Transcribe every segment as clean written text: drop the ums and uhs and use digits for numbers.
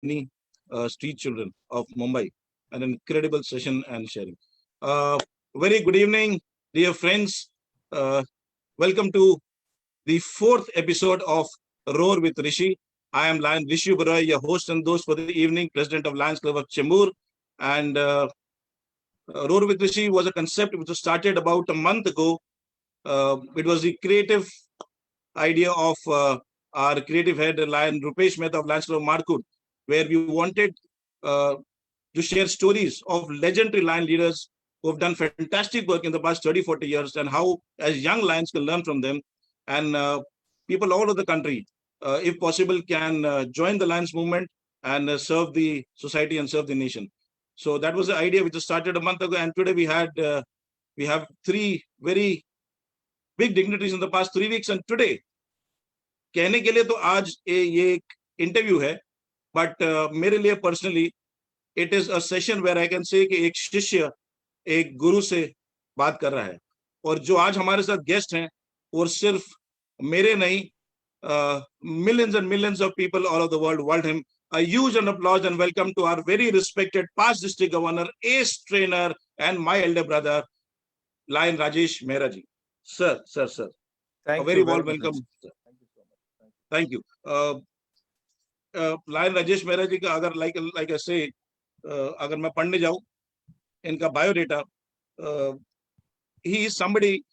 many street children of Mumbai. An incredible session and sharing. Very good evening, dear friends. Welcome to the fourth episode of Roar with Rishi. I am Lion Rishi Baroy, your host and host for the evening, president of Lions Club of Chembur. And Roar with Rishi was a concept which was started about a month ago. It was the creative idea of our creative head, Lion Rupesh Mehta of Lions Club of Markut, where we wanted uh, to share stories of legendary lion leaders who have done fantastic work in the past 30, 40 years and how, as young lions, can learn from them. And people all over the country, if possible, can join the Lions movement and serve the society and serve the nation. So that was the idea which was started a month ago. And today we have three very big dignitaries in the past 3 weeks. And today, कहने के लिए तो आज ये एक interview है, but मेरे लिए personally it is a session where I can say कि एक शिष्य एक गुरु से बात कर रहा है. और जो आज हमारे साथ गेस्ट हैं और सिर्फ मेरे नहीं, millions and millions of people all over the world want him. A huge applause and welcome to our very respected past district governor, ace trainer, and my elder brother, Lion Rajesh Mehra ji. Sir. Thank a very you warm very welcome. much. Sir. Thank you so much. Thank you. Lion Rajesh Mehra ji का अगर like I say, अगर मैं पढ़ने जाऊं इनका biodata, he is somebody,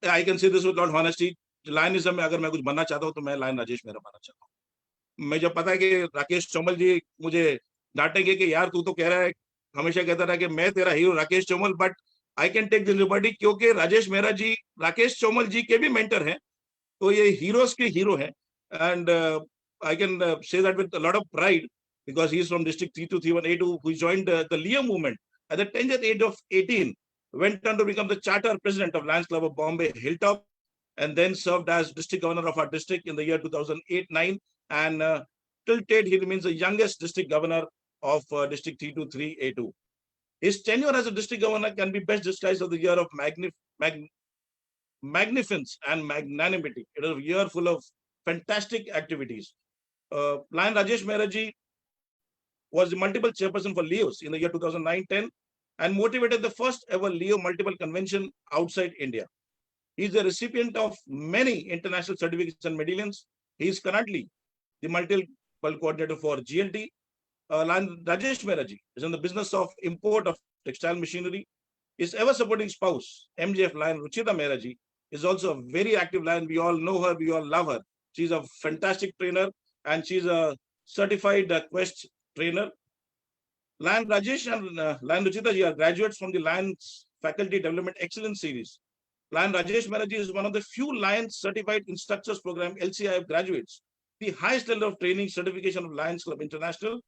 I can say this with a lot of honesty. लायनिज्म में अगर मैं कुछ बनना चाहता हूँ तो मैं लायन राजेश मेहरा बनना चाहता हूँ. मैं जब पता है कि राकेश चौमल जी मुझे डांटेंगे कि यार तू तो कह रहा है, हमेशा कहता रहा कि मैं तेरा hero Rakesh Chaumal, but I can take this liberty क्योंकि राजेश मेहरा जी राकेश चौमल जी के भी मेंटर हैं, तो ये हीरोज के हीरो हैं. And I can say that with a lot of pride because he is from district 3231A2 who joined the Leo movement at the tender age of 18, went on to become the charter president of Lions Club of Bombay Hilltop, and then served as district governor of our district in the year 2008-9, and till date he remains the youngest district governor of district 323A2. His tenure as a district governor can be best described as the year of magnificence and magnanimity. It was a year full of fantastic activities. Lion Rajesh Mehra ji was the multiple chairperson for Leos in the year 2009-10 and motivated the first ever Leo multiple convention outside India. He is the recipient of many international certificates and medallions. He is currently the multiple coordinator for GLT. Rajesh Mehra ji is in the business of import of textile machinery. His ever supporting spouse, MJF Lion Ruchita Mehra ji, is also a very active lion. We all know her, we all love her. She's a fantastic trainer and she's a certified quest trainer. Lion Rajesh and Lion Ruchita ji are graduates from the Lions Faculty Development Excellence Series. Lion Rajesh Mehra ji is one of the few Lions Certified Instructors Program LCIF graduates, the highest level of training certification of Lions Club International.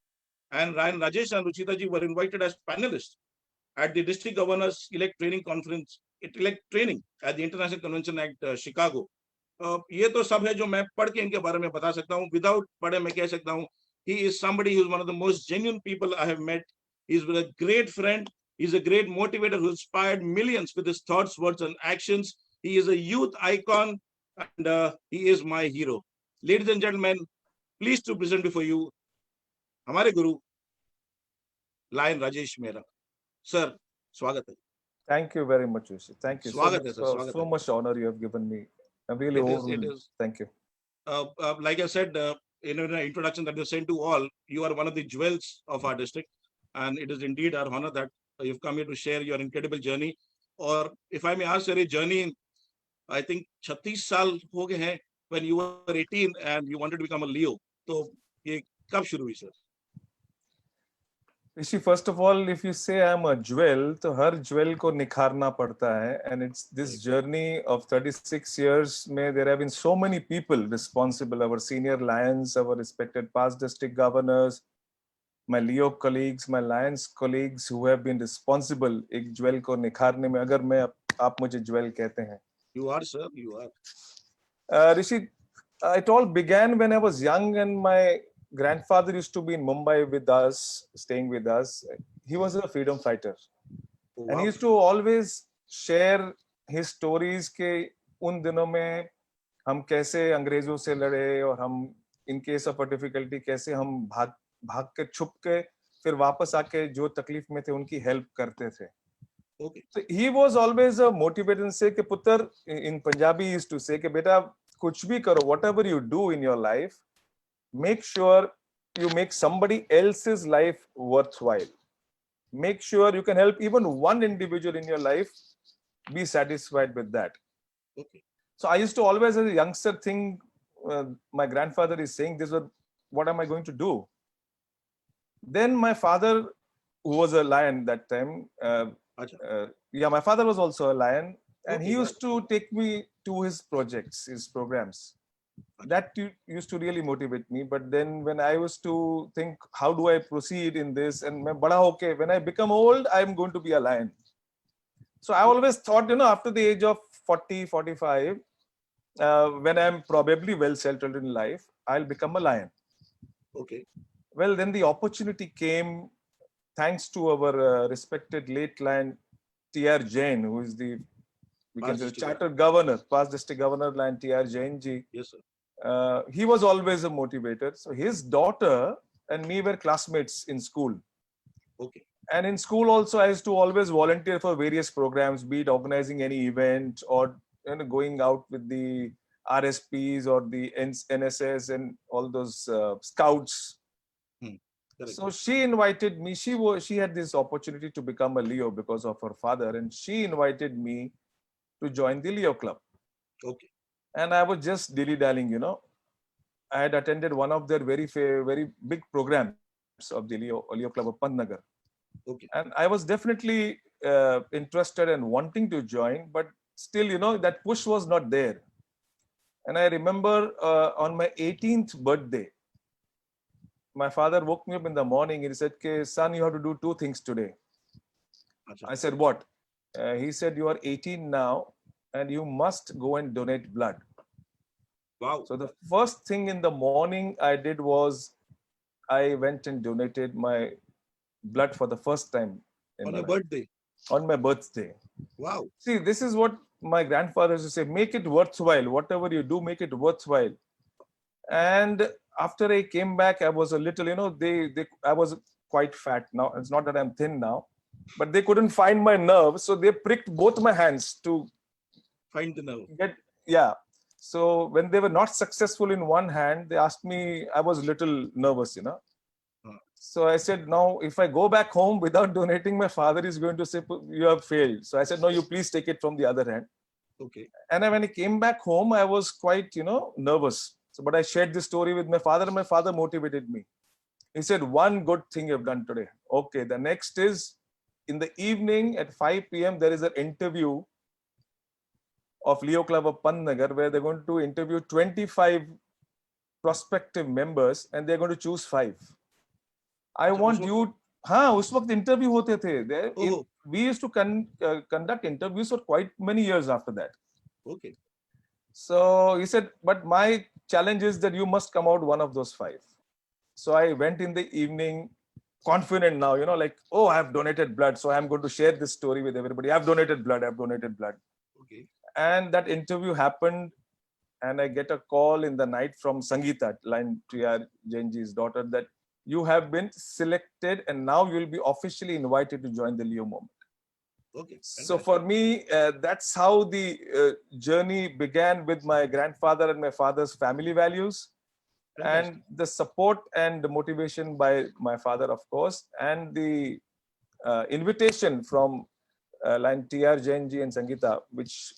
And Lion Rajesh and Ruchita ji were invited as panelists at the District Governors Elect Training Conference, Elect Training at the International Convention at Chicago. ये तो सब है जो मैं पढ़ के इनके बारे में बता सकता हूँ. Without पढ़े मैं कह सकता हूँ he is somebody who is one of the most genuine people I have met. He's been a great friend. He's a great motivator who inspired millions with his thoughts, words, and actions. He is a youth icon, and he is my hero. Ladies and gentlemen, pleased to present before you हमारे गुरु Lion Rajesh Mehra. Sir, स्वागत है. Thank you very much, Rishi. Thank you स्वागत है, sir. so much honor you have given me. I'm really overwhelmed. Thank you. Like I said in an introduction that you sent to all, you are one of the jewels of our district, and it is indeed our honor that you've come here to share your incredible journey. Or if I may ask, your journey, I think 36 साल हो गए हैं when you were 18 and you wanted to become a Leo. तो ये कब शुरू हुई sir? Rishi, first of all, if you say I'm a jewel, तो हर jewel को निखारना पड़ता है, and it's this journey of 36 years में there have been so many people responsible, our senior Lions, our respected past district governors, my Leo colleagues, my Lions colleagues who have been responsible एक jewel को निखारने में. अगर मैं आप मुझे jewel कहते हैं. You are, sir, you are. Rishi, it all began when I was young and my grandfather used to be in Mumbai with us, staying with us. He was a freedom fighter. Oh, and wow. he used to always share his stories के उन दिनों में हम कैसे अंग्रेजों से लड़े और हम in case of a difficulty कैसे हम भाग के छुप के फिर वापस आके जो तकलीफ में थे उनकी हेल्प करते थे. Okay. So he was always a motivator and say कि पुत्र, in Punjabi he used to say कि बेटा कुछ भी करो, whatever you do in your life, make sure you make somebody else's life worthwhile. Make sure you can help even one individual in your life. Be satisfied with that. Okay. So I used to always, as a youngster, think my grandfather is saying this, what am I going to do? Then my father, who was a lion that time, my father was also a lion, and he used to take me to his projects, his programs. That used to really motivate me. But then when I was to think, how do I proceed in this? And when I become old, I'm going to be a lion. So I always thought, after the age of 40, 45, when I'm probably well settled in life, I'll become a lion. Okay. Well, then the opportunity came, thanks to our respected late lion, T.R. Jain, who is the chartered governor, past district governor, lion T.R. Jain ji. Yes, sir. He was always a motivator. So his daughter and me were classmates in school. Okay. And in school also, I used to always volunteer for various programs, be it organizing any event or going out with the RSPs or the NSS and all those scouts. So she invited me. She had this opportunity to become a Leo because of her father, and she invited me to join the Leo Club. Okay. And I was just dilly-dallying, I had attended one of their very big programs of the Leo Club of Pantnagar. Okay. And I was definitely interested and wanting to join, but still, that push was not there. And I remember on my 18th birthday, my father woke me up in the morning and he said, son, you have to do two things today. I said, what? He said, you are 18 now and you must go and donate blood. Wow. So the first thing in the morning I did was I went and donated my blood for the first time. On your birthday? On my birthday. Wow. See, this is what my grandfather used to say, make it worthwhile. Whatever you do, make it worthwhile. And after I came back, I was a little, I was quite fat now. It's not that I'm thin now, but they couldn't find my nerve. So they pricked both my hands to find the nerve. So when they were not successful in one hand, they asked me, I was a little nervous, So I said, no, if I go back home without donating, my father is going to say, you have failed. So I said, no, you please take it from the other hand. Okay. And when I came back home, I was quite, nervous. So, but I shared this story with my father and my father motivated me. He said, one good thing you've done today. Okay. The next is in the evening at 5 p.m., there is an interview of Leo Club of Pantnagar where they're going to interview 25 prospective members and they're going to choose 5. I want you. उस वक्त interview होते थे. We used to conduct interviews for quite many years after that. Okay. So he said, but my challenge is that you must come out one of those 5. So I went in the evening, confident now, I have donated blood, so I'm going to share this story with everybody. I've donated blood. Okay. And that interview happened, and I get a call in the night from Sangeeta, Line T.R. Jainji's daughter, that you have been selected and now you'll be officially invited to join the Leo movement. Okay. So for me, that's how the journey began with my grandfather and my father's family values. Fantastic. And the support and the motivation by my father, of course, and the invitation from Line T.R. Jainji and Sangeeta, which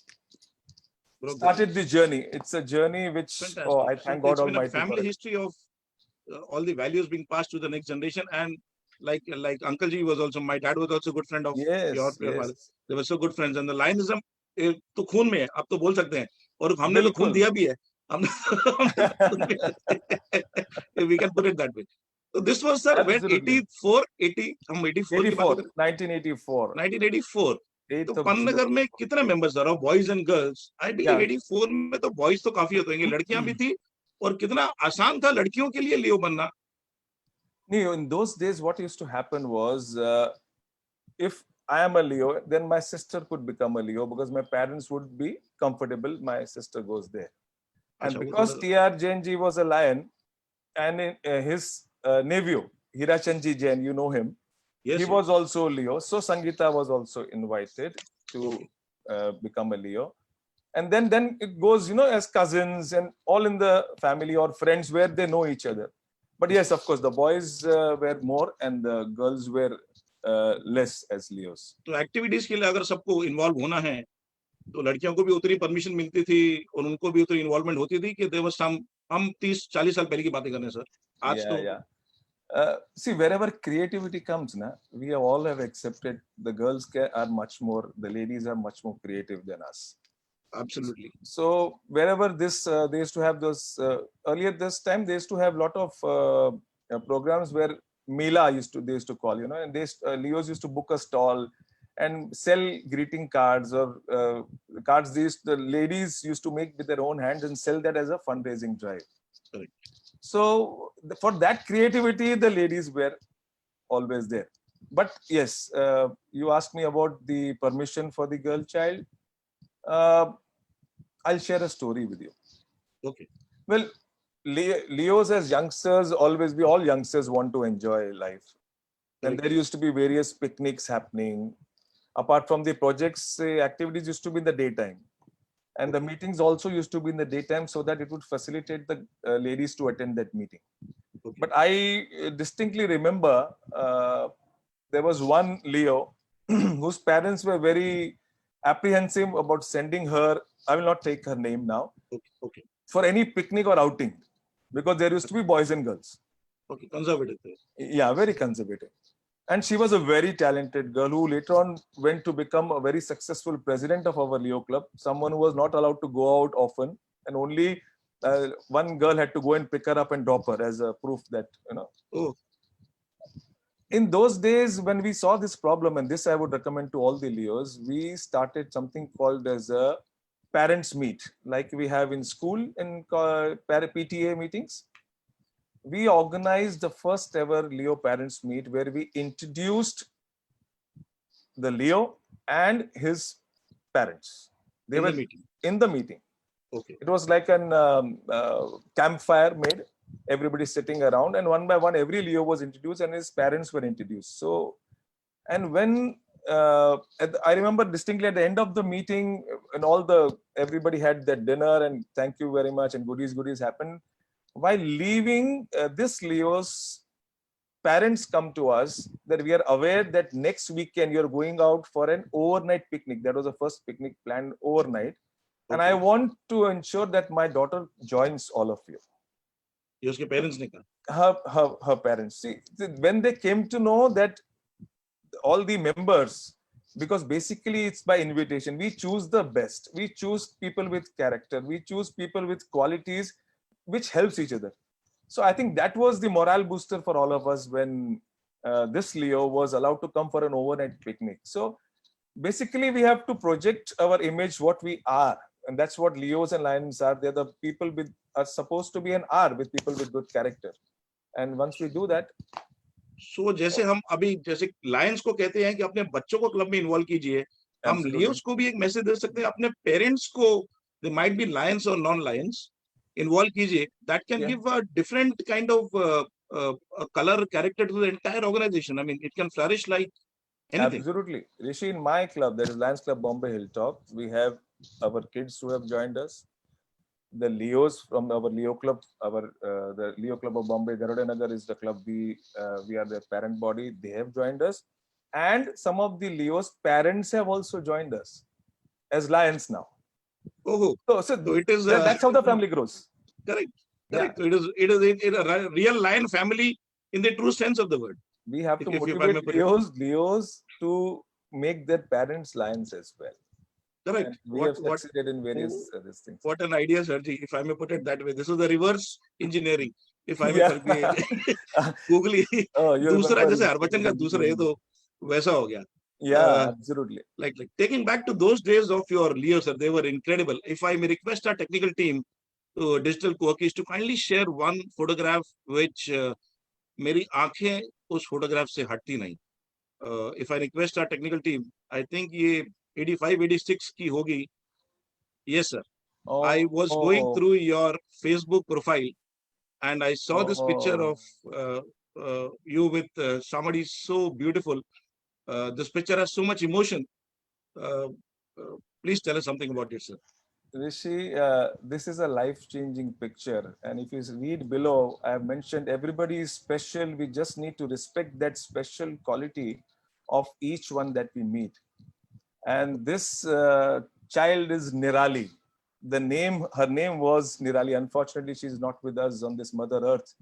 started the journey. It's a journey which I thank God Almighty. It's been a family history of all the values being passed to the next generation. And like Uncle Ji was also, my dad was also a good friend of your father. They were so good friends. And the Lionism, तो खून में है, आप तो बोल सकते हैं. और हमने तो खून दिया भी है. We can put it that way. So this was, sir, when 84, 1984. 1984. तो पन्नगर में कितने मेंबर्स थे, boys and girls? I believe 84 में तो बॉयज तो काफी होते हैं, लड़कियां भी थी. और कितना आसान था लड़कियों के लिए लियो बनना. In those days, what used to happen was, if I am a Leo, then my sister could become a Leo because my parents would be comfortable. My sister goes there. And because T.R. Jainji was a lion, and his nephew, Hirachandji Jain, you know him. Yes, He yes. was also Leo. So Sangeeta was also invited to Okay. become a Leo. And then it goes, as cousins and all in the family or friends where they know each other. But yes, of course, the boys were more and the girls were less as Leos. तो activities के लिए अगर सबको involve होना है तो लड़कियों को भी उतनी परमिशन मिलती थी और उनको भी उतनी इन्वॉल्वमेंट होती थी कि देवर सम हम 30-40 साल पहले की बातें कर रहे हैं सर आज Yeah, तो yeah. See, wherever creativity comes, we all have accepted the girls are much more, the ladies are much more creative than us. Absolutely So wherever this, they used to have those, earlier this time, they used to have lot of programs where Mela they used to call, and Leos used to book a stall and sell greeting cards or cards the ladies used to make with their own hands and sell that as a fundraising drive. Correct. So for that creativity, the ladies were always there. But yes, you asked me about the permission for the girl child. I'll share a story with you. Okay. Well, Leos as youngsters, always we all youngsters want to enjoy life. And Correct. there used to be various picnics happening. Apart from the projects, activities used to be in the daytime. And the meetings also used to be in the daytime so that it would facilitate the ladies to attend that meeting. Okay. But I distinctly remember there was one Leo whose parents were very apprehensive about sending her, I will not take her name now, Okay. for any picnic or outing because there used to be boys and girls. Okay. Conservative. Yeah, very conservative. And she was a very talented girl who later on went to become a very successful president of our Leo club, someone who was not allowed to go out often. And only one girl had to go and pick her up and drop her as a proof that, Oh. In those days, when we saw this problem, and this I would recommend to all the Leos, we started something called as a parents meet, like we have in school in PTA meetings. We organized the first ever Leo parents meet where we introduced the Leo and his parents. They In were the meeting. in the meeting. Okay. It was like an campfire made, everybody sitting around, and one by one, every Leo was introduced and his parents were introduced. So, and when I remember distinctly at the end of the meeting, and everybody had their dinner and thank you very much and goodies happened. While leaving, this Leo's parents come to us that we are aware that next weekend you're going out for an overnight picnic. That was the first picnic planned overnight. And I want to ensure that my daughter joins all of you. ये उसके parents ने कहा. Her parents. See, when they came to know that all the members, because basically it's by invitation, we choose the best. We choose people with character. We choose people with qualities which helps each other. So I think that was the morale booster for all of us when this Leo was allowed to come for an overnight picnic. So basically we have to project our image, what we are. And that's what Leos and Lions are. They're the people are supposed to be an R with people with good character. And once we do that. So जैसे हम अभी जैसे Lions को कहते हैं कि अपने बच्चों को क्लब में इन्वॉल्व कीजिए, हम लियोस को भी एक मैसेज दे सकते हैं अपने पेरेंट्स को, दे माइट बी लायंस और नॉन लायंस, इन्वॉल्व कीजिए. That can give a different kind of color character to the entire organization. I mean, it can flourish like anything. Absolutely. Rishi, in my club, that is Lions Club Bombay Hilltop, we have our kids who have joined us. The Leos from our Leo Club, the Leo Club of Bombay, Garuda Nagar is the club. We are the parent body. They have joined us. And some of the Leos' parents have also joined us as Lions now. Oh, so it is that's how the family grows. Correct. Yeah. It is a real lion family in the true sense of the word. We have to motivate Leos to make their parents lions as well. Correct. And we have succeeded in various these things. What an idea, Sarji, if I may put it that way. This is the reverse engineering. If I may Google दूसरा जैसे हरबचन का दूसरा है तो वैसा हो गया. Yeah, absolutely. Like taking back to those days of your Leo, sir, they were incredible. If I may request our technical team, digital co-workers, to kindly share one photograph which मेरी आंखें उस photograph से हटती नहीं. If I request our technical team, I think ये 85-86 की होगी. Yes, sir. I was going through your Facebook profile and I saw this picture Oh, of you with somebody so beautiful. This picture has so much emotion. Uh, please tell us something about it, sir. Rishi, this is a life-changing picture. And if you read below, I have mentioned everybody is special. We just need to respect that special quality of each one that we meet. And this child is Nirali. Her name was Nirali. Unfortunately, she's not with us on this Mother Earth.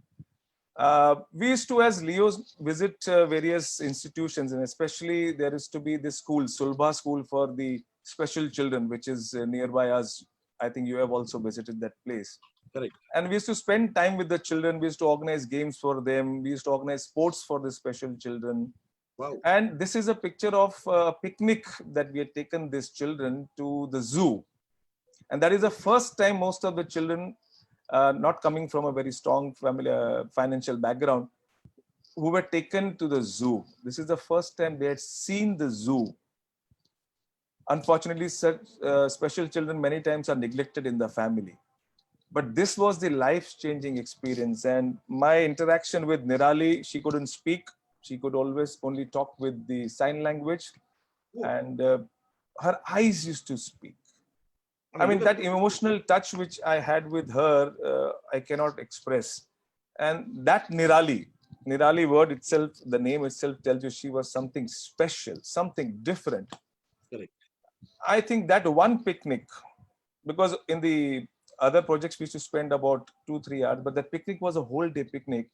We used to, as Leos, visit various institutions, and especially there is to be this school, Sulbha School for the special children, which is nearby us. I think you have also visited that place. Correct. And we used to spend time with the children. We used to organize games for them. We used to organize sports for the special children. Wow. And this is a picture of a picnic that we had taken these children to the zoo. And that is the first time most of the children, not coming from a very strong family financial background, who were taken to the zoo. This is the first time they had seen the zoo. Unfortunately, such special children many times are neglected in the family. But this was the life-changing experience. And my interaction with Nirali, she couldn't speak. She could always only talk with the sign language. And her eyes used to speak. I mean, that emotional touch which I had with her, I cannot express. And that Nirali word itself, the name itself tells you she was something special, something different. Correct. I think that one picnic, because in the other projects we used to spend about 2-3 hours, but that picnic was a whole day picnic.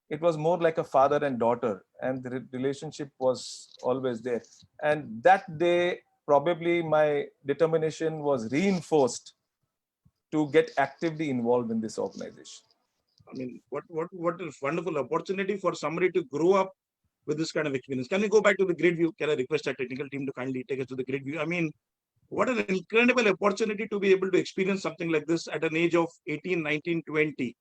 It was more like a father and daughter, and the relationship was always there. And that day, probably my determination was reinforced to get actively involved in this organization. I mean, what a wonderful opportunity for somebody to grow up with this kind of experience. Can we go back to the grid view? Can I request our technical team to kindly take us to the grid view? I mean, what an incredible opportunity to be able to experience something like this at an age of 18, 19, 20.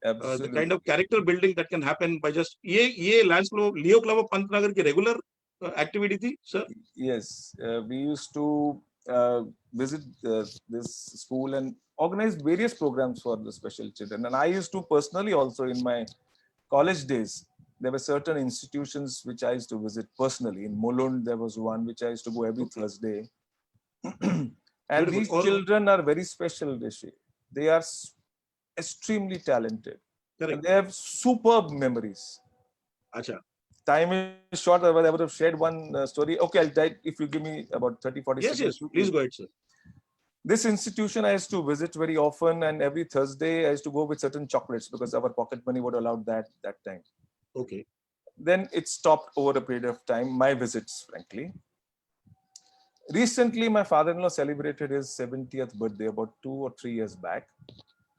The kind of character building that can happen by just ये Lance Leo Club of Pantnagar की regular activity थी, sir? Yes, we used to visit this school and organize various programs for the special children. And I used to personally also in my college days, there were certain institutions which I used to visit personally. In Mulund, there was one which I used to go every Thursday. And Beautiful. these children are very special, Rishi. They are extremely talented. Correct. And they have superb memories. Acha. Time is short. I would have shared one story. Okay, I'll try if you give me about 30-40 Yes, seconds. yes. Please go ahead, sir. This institution I used to visit very often, and every Thursday I used to go with certain chocolates because our pocket money would allow that time. Okay. Then it stopped over a period of time, my visits, frankly. Recently, my father-in-law celebrated his 70th birthday about 2 or 3 years back.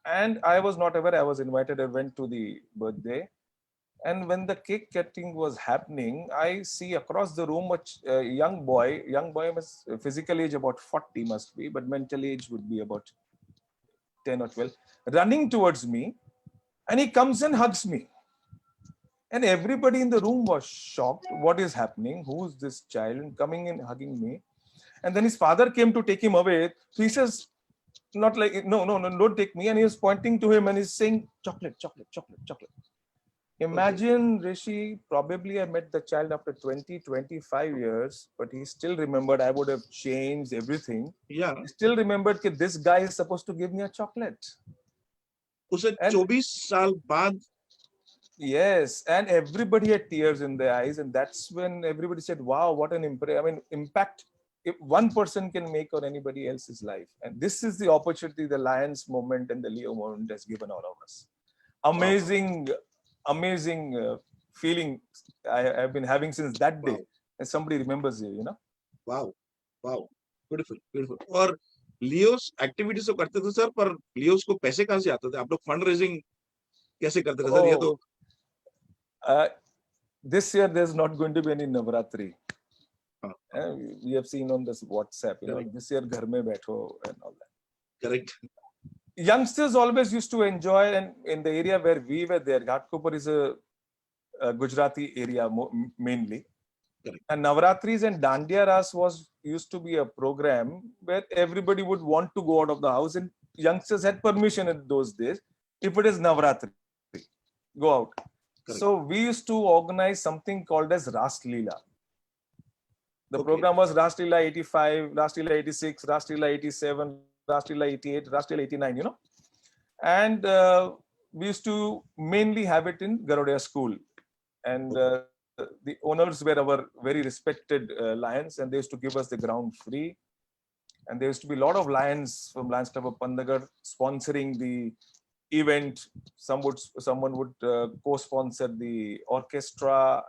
And I was not aware, I was invited, I went to the birthday. And when the cake cutting was happening, I see across the room a young boy must physical age about 40 must be, but mental age would be about 10 or 12, running towards me. And he comes and hugs me. And everybody in the room was shocked. What is happening? Who is this child coming and hugging me? And then his father came to take him away. So he says, not like, no, don't take me. And he was pointing to him and he's saying, chocolate, chocolate, chocolate, chocolate. Imagine, Rishi, probably I met the child after 20, 25 years, but he still remembered. I would have changed everything. Yeah. He still remembered that this guy is supposed to give me a chocolate. उसे 24 साल बाद. Yes, and everybody had tears in their eyes, and that's when everybody said, wow, what an impact if one person can make on anybody else's life. And this is the opportunity the Lions moment and the Leo moment has given all of us. Amazing feeling I've been having since that day. And somebody remembers you, you know. Wow. Beautiful. और Leos activities तो करते थे sir, पर Leos को पैसे कहाँ से आते थे? आप लोग फंड रेजिंग कैसे करते थे सर? ये तो this year there's not going to be any Navratri. We have seen on this WhatsApp, you know, this year ghar mein baitho and all that. Correct. Youngsters always used to enjoy, and in the area where we were there, Ghatkopar is a Gujarati area mainly. Correct. And Navratris and Dandiya Ras used to be a program where everybody would want to go out of the house, and youngsters had permission in those days if it is Navratri. go out. Correct. So we used to organize something called as Ras Leela. The Okay. program was Ras Leela 85, Ras Leela 86, Ras Leela 87, Ras Leela 88, Ras Leela 89, you know. And we used to mainly have it in Garuda School. And the owners were our very respected lions, and they used to give us the ground free. And there used to be a lot of lions from Lions Club of Pandnagar sponsoring the event. Someone would co-sponsor the orchestra,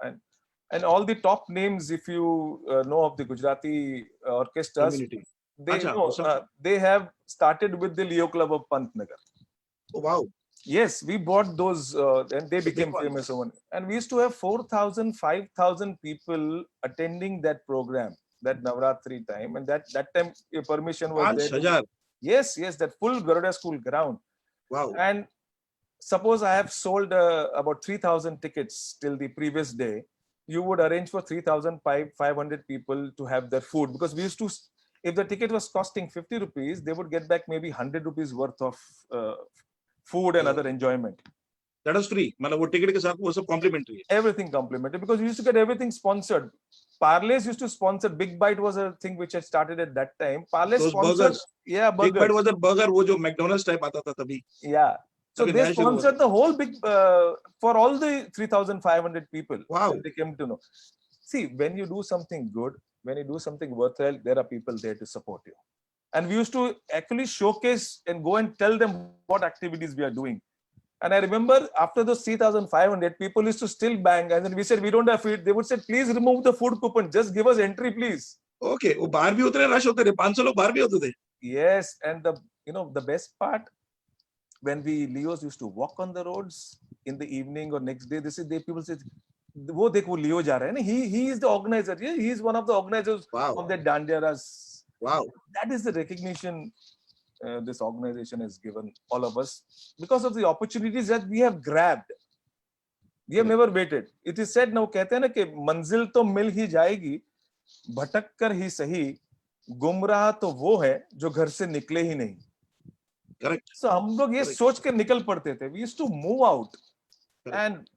and all the top names, if you know of the Gujarati orchestras, Community. they Acha, know awesome. they have started with the Leo Club of Pantnagar. Oh, wow. Yes, we bought those, and they The big became ones. famous. And we used to have 4,000, 5,000 people attending that program, that Navratri time. And that time, permission was there. 5,000. Yes, that full Garuda School ground. Wow. And suppose I have sold about 3,000 tickets till the previous day, you would arrange for 3,500 people to have their food, because we used to, if the ticket was costing 50 rupees, they would get back maybe 100 rupees worth of food and other enjoyment. That was free. मतलब वो ticket के साथ वो सब complimentary है. Everything complimentary, because we used to get everything sponsored. Parleys used to sponsor. Big Bite was a thing which had started at that time. Parley Those sponsored, burgers. yeah, Big burgers. Bite was a burger वो जो McDonald's type आता था तभी. Yeah. So Okay, they national sponsored the whole big for all the 3,500 people. Wow. They came to know. See, when you do something good, when you do something worthwhile, there are people there to support you. And we used to actually showcase and go and tell them what activities we are doing. And I remember after those 3,500, people used to still bang. And then we said, we don't have food. They would say, please remove the food coupon. Just give us entry, please. Okay. वो बाहर भी उतरे rush होते थे. 500 लोग बाहर भी होते थे. Yes. And the best part, when we Leos used to walk on the roads in the evening or next day, people say, "वो देख वो Leo जा रहा है ना." He is the organizer. Yeah, he is one of the organizers of the Dandiyaras. Wow. That is the recognition this organization has given all of us because of the opportunities that we have grabbed. We have never waited. It is said now, कहते हैं ना कि मंजिल तो मिल ही जाएगी, भटक कर ही सही, गुमराह तो वो है जो घर से निकले ही नहीं. Correct. So हम लोग ये सोच के निकल पड़ते थे. We used to move out. Correct. And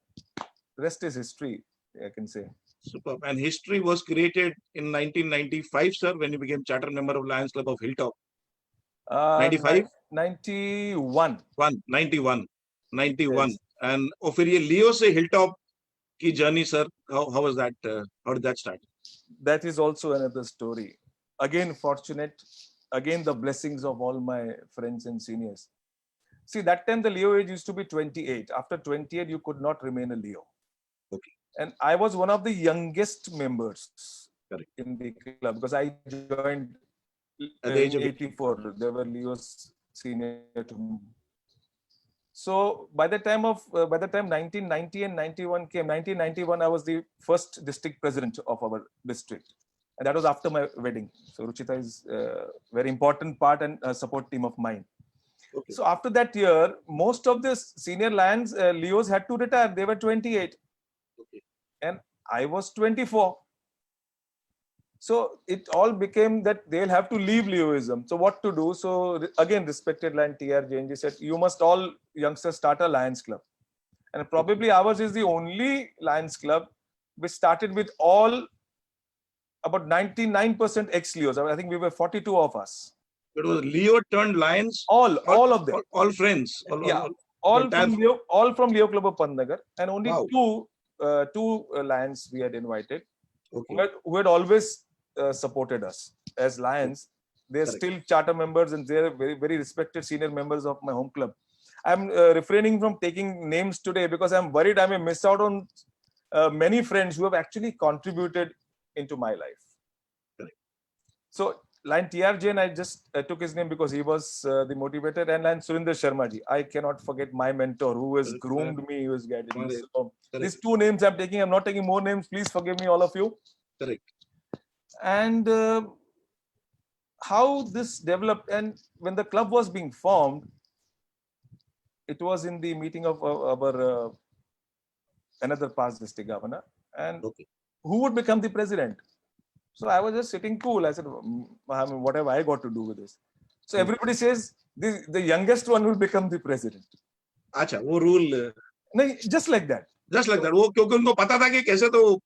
rest is history, I can say. Superb. And history was created in 1995, sir, when you became charter member of Lions Club of Hilltop. 95? 91. 91. Yes. And और फिर ये Leo से Hilltop की journey, sir, how was that? How did that start? That is also another story. Again, fortunate. Again, the blessings of all my friends and seniors. See, that time the Leo age used to be 28. After 28, you could not remain a Leo. Okay. And I was one of the youngest members Correct. in the club because I joined At the age of 84. There were Leos senior to me. So by the time 1990 and 91 came, 1991, I was the first district president of our district. And that was after my wedding. So Ruchita is a very important part and a support team of mine. Okay. So after that year, most of the senior Lions, Leos had to retire. They were 28. Okay. And I was 24. So it all became that they'll have to leave Leoism. So what to do? So again, respected Lion TR Jain said, you must all youngsters start a Lions Club. And probably ours is the only Lions Club which started with all about 99% ex-Leos. I think we were 42 of us. It was Leo turned Lions. All of them. All friends. All from Leo Club of Pandnagar, and only Wow. two Lions we had invited, Okay. who had always supported us as Lions. They're Correct. still charter members and they're very, very respected senior members of my home club. I'm refraining from taking names today because I'm worried I may miss out on many friends who have actually contributed into my life. Correct. So Lion TR Jain, I just took his name because he was the motivator, and Lion Surinder Sharma ji. I cannot forget my mentor who has groomed me, who has guided me. So these two names I'm taking. I'm not taking more names. Please forgive me, all of you. Correct. And how this developed, and when the club was being formed, it was in the meeting of our another past district governor, and who would become the president. So I was just sitting cool. I said, what have I got to do with this? So everybody says the youngest one will become the president. Acha, wo rule No, just like that. Just like that. वो क्योंकि उनको पता था कि कैसे तो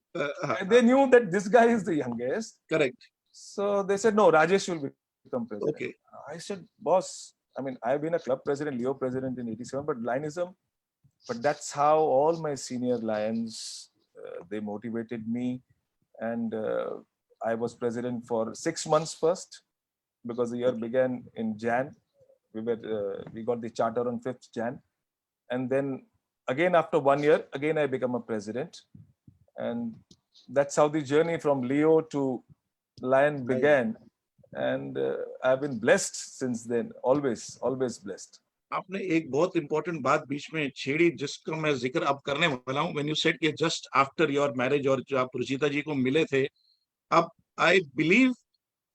They knew that this guy is the youngest. correct. So they said, no, Rajesh will become president. Okay. I said, boss, I mean, I've been a club president, Leo president in 87, but Lionism, but that's how all my senior Lions, they motivated me. And I was president for 6 months first, because the year began in Jan. We got the charter on 5th Jan. And then again, after 1 year, again, I become a president. And that's how the journey from Leo to Lion began. And I've been blessed since then, always blessed. आपने एक बहुत important बात बीच में छेड़ी जिसका मैं जिक्र अब करने वाला हूं. व्हेन यू सेड कि जस्ट आफ्टर योर मैरिज और जो आप रुचिता जी को मिले थे, अब आई बिलीव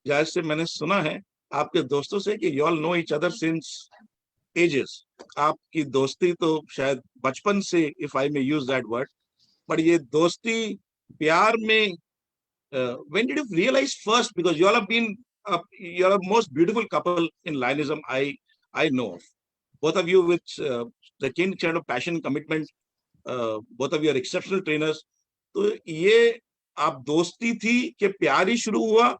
जैसे मैंने सुना है आपके दोस्तों से कि you all know each other since ages. आपकी दोस्ती तो शायद बचपन से, if I may use that word, पर ये दोस्ती प्यार में when did you realize first, because you all have been you are the most beautiful couple in Lionism I know of. Both of you with the kind of passion, commitment, both of you are exceptional trainers. तो ये आप दोस्ती थी कि प्यार ही शुरू हुआ,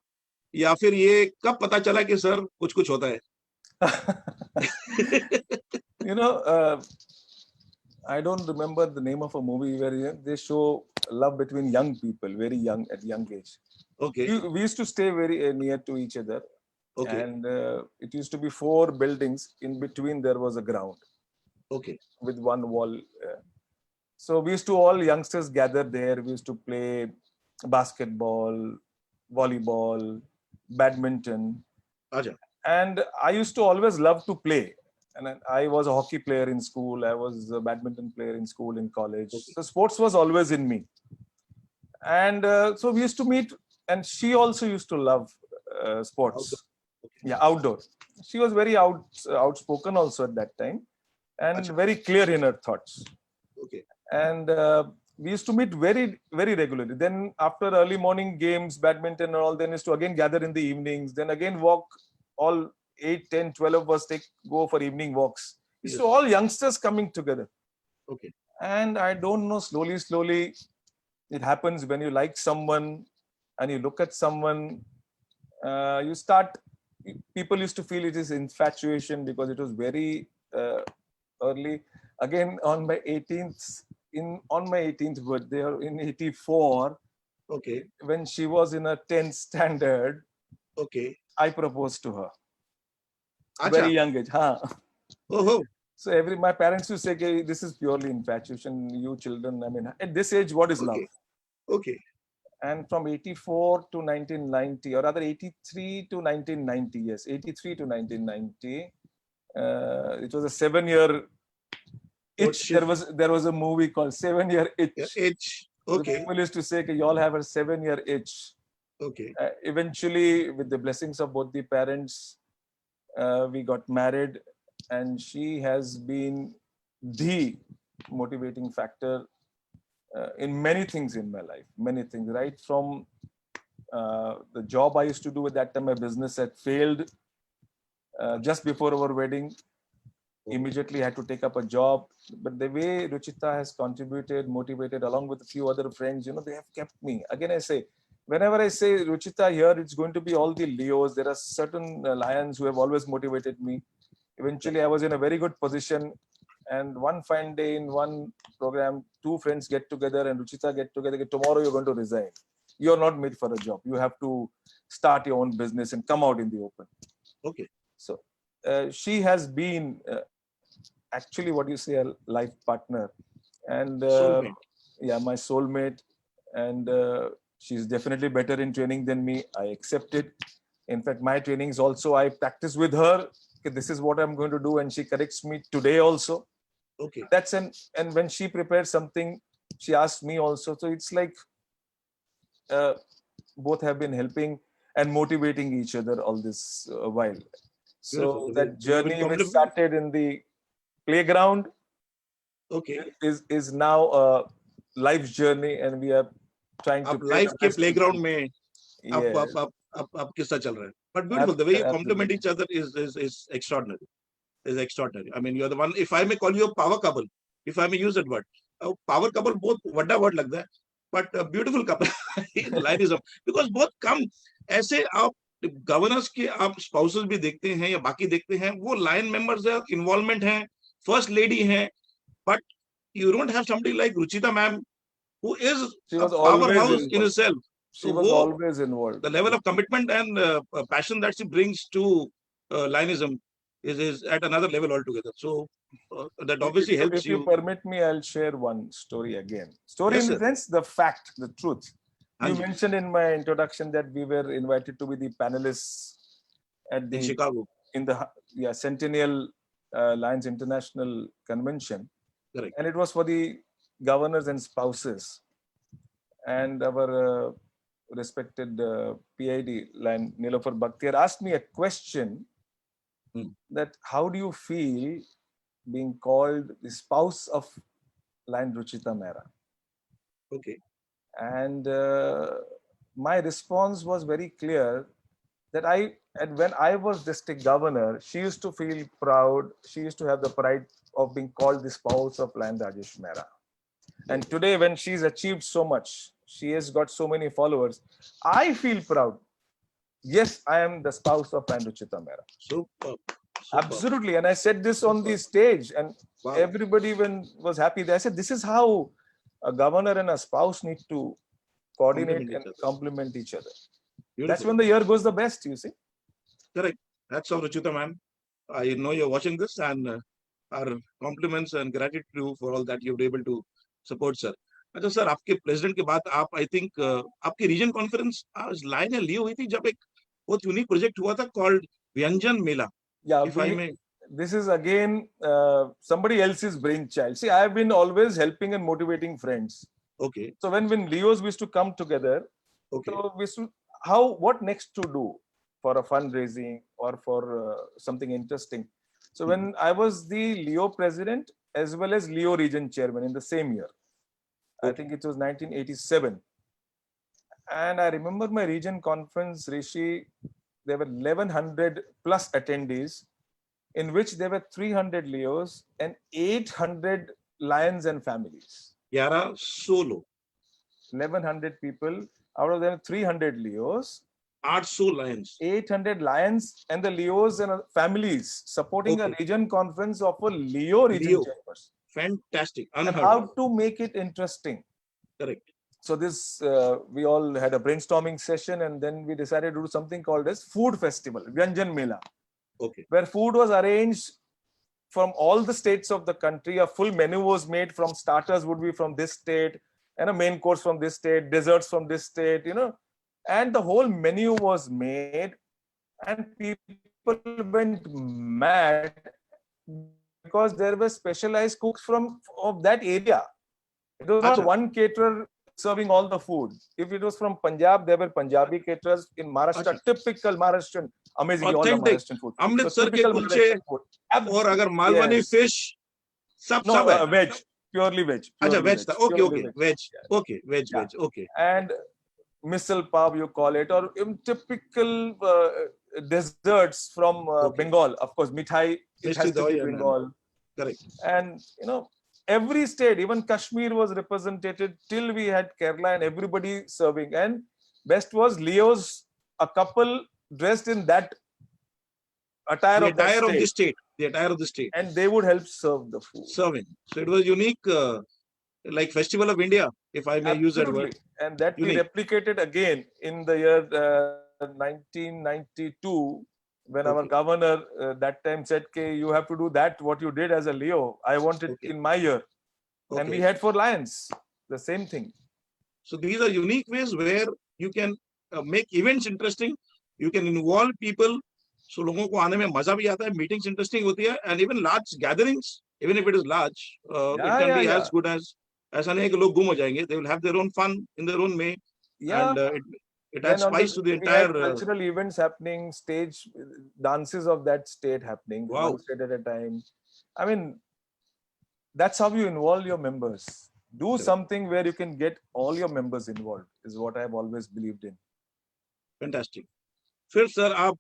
या फिर ये कब पता चला कि सर कुछ कुछ होता है? You know, I don't remember the name of a movie where they show love between young people, very young, at young age. Okay. We used to stay very near to each other. Okay. And it used to be 4 buildings. In between, there was a ground. Okay. With one wall. So we used to, all youngsters gather there. We used to play basketball, volleyball, badminton. Aja. And I used to always love to play. And I was a hockey player in school. I was a badminton player in school, in college. Okay. So sports was always in me. And so we used to meet. And she also used to love sports. Okay. Yeah, outdoor. She was very outspoken also at that time, and very clear in her thoughts. Okay. And we used to meet very, very regularly. Then after early morning games, badminton and all, then used to again gather in the evenings. Then again walk, all 8, 10, 12 of us go for evening walks. Yes. So all youngsters coming together. Okay. And I don't know, slowly, it happens when you like someone and you look at someone, you start, people used to feel it is infatuation because it was very early. Again, on my 18th birthday, or in 84, okay, when she was in her 10th standard, okay, I proposed to her. Achha. Very young age, huh? Oh. So my parents used to say, this is purely infatuation, you children, I mean, at this age, what is love? Okay. And from 84 to 1990, or rather 83 to 1990, yes, 83 to 1990, it was a 7-year itch. There was a movie called 7-Year Itch. Itch. Okay. So people used to say, you all have a 7-year itch. Okay. Eventually, with the blessings of both the parents, we got married, and she has been the motivating factor in many things in my life, many things, right from the job I used to do at that time. My business had failed just before our wedding. Immediately had to take up a job. But the way Ruchita has contributed, motivated, along with a few other friends, they have kept me. Again, I say, whenever I say Ruchita here, it's going to be all the Leos. There are certain Lions who have always motivated me. Eventually, I was in a very good position. And one fine day in one program, 2 friends get together and Ruchita get together. Tomorrow you're going to resign. You're not made for a job. You have to start your own business and come out in the open. Okay. So she has been actually what you say, a life partner. And soulmate. Yeah, my soulmate. And she's definitely better in training than me. I accept it. In fact, my trainings also, I practice with her. This is what I'm going to do. And she corrects me today also. Okay. And when she prepares something, she asks me also. So it's like both have been helping and motivating each other all this while. So that journey which started in the playground, okay, is now a life journey, and we are trying to. Life के playground में अब किस्सा चल रहा है. But beautiful, the way you complement each other is extraordinary. Is extraordinary. I mean, you're the one. If I may call you a power couple, if I may use that word. Power couple both वड्डा word लगता है, but a beautiful couple in lionism, because both come ऐसे आप governors के आप spouses भी देखते हैं या बाकी देखते हैं, वो लाइन मेंबर्स है, इन्वॉल्वमेंट है, फर्स्ट लेडी है, but you don't have somebody like Ruchita ma'am who is She a was always powerhouse in involved. herself. She So was wo, always involved. the level of commitment and passion that she brings to Lionism is at another level altogether. So that obviously helps If you you. permit me, I'll share one story again. Story Yes, in the sir. sense, the fact, the truth. You Hanji, mentioned in my introduction that we were invited to be the panelists at in the Chicago. in the Centennial Lions International Convention, Correct. and it was for the governors and spouses. And our respected PID Lion Nilofer Bakhtiar asked me a question that how do you feel being called the spouse of Lion Ruchita Mehra? Okay. And my response was very clear that when I was district governor, she used to feel proud. She used to have the pride of being called the spouse of Lion Rajesh Mehra. And today, when she's achieved so much, she has got so many followers, I feel proud. Yes, I am the spouse of Lion Ruchita Mehra. Superb. Absolutely. And I said this on the stage, and Wow. everybody was happy. I said, this is how a governor and a spouse need to coordinate Complement and each other. complement each other. Beautiful. That's when the year goes the best, you see. Correct. That's all, Ruchita ma'am. I know you're watching this, and our compliments and gratitude to you for all that you've been able to support, sir. अच्छा sir, आपके president के बाद आप I think आपकी reason conference line या ली हुई थी जब एक बहुत यूनिक प्रोजेक्ट हुआ था कॉल्ड व्यंजन मेला. Yeah, If I may. this is again somebody else's brainchild. See, I have been always helping and motivating friends. Okay. So when Leos used to come together, Okay. so we used to, what next to do for a fundraising or for something interesting. So when I was the Leo president as well as Leo region chairman in the same year, I think it was 1987. And I remember my region conference, Rishi, there were 1100 plus attendees, in which there were 300 Leos and 800 lions and families. 11 solo. 1100 people, out of them 300 Leos, 800 lions. 800 lions and the Leos and families supporting a region conference of a Leo region chairperson. Fantastic. And Unheard how of. to make it interesting. Correct. So this, we all had a brainstorming session, and then we decided to do something called as food festival, Vyanjan Mela. Okay. Where food was arranged from all the states of the country. A full menu was made. From starters would be from this state, and a main course from this state, desserts from this state, and the whole menu was made, and people went mad because there were specialized cooks of that area. It was not one caterer serving all the food. If it was from Punjab, there were Punjabi caterers. In Maharashtra, typical Maharashtrian, amazing, all the Maharashtrian food. Amritsar ke kulche और अगर Malvani fish सब है. Veg, purely veg. अच्छा veg था. Okay. Veg. Okay. Veg. Okay. And misal pav, you call it, or typical desserts from Bengal. Of course, mithai, it has to be Bengal. Correct. And every state, even Kashmir was represented till we had Kerala, and everybody serving. And best was Leo's, a couple dressed in that attire of the state. The attire of the state. And they would help serve the food. Serving. So it was unique, like Festival of India, if I may use that word. And that we replicated again in the year 1992. When our governor that time said, you have to do that, what you did as a Leo, I want it in my year. And we had for lions, the same thing. So these are unique ways where you can make events interesting. You can involve people. So लोगों को आने में मजा भी आता है, meetings interesting होती है, and even large gatherings, even if it is large, it can be as good as, ऐसा नहीं है कि लोग गुम हो जाएंगे. They will have their own fun in their own way. Yeah. And it adds spice to the entire cultural events happening, stage dances of that state happening, one state at a time. I mean, that's how you involve your members. Do something where you can get all your members involved, is what I have always believed in. Fantastic. फिर sir आप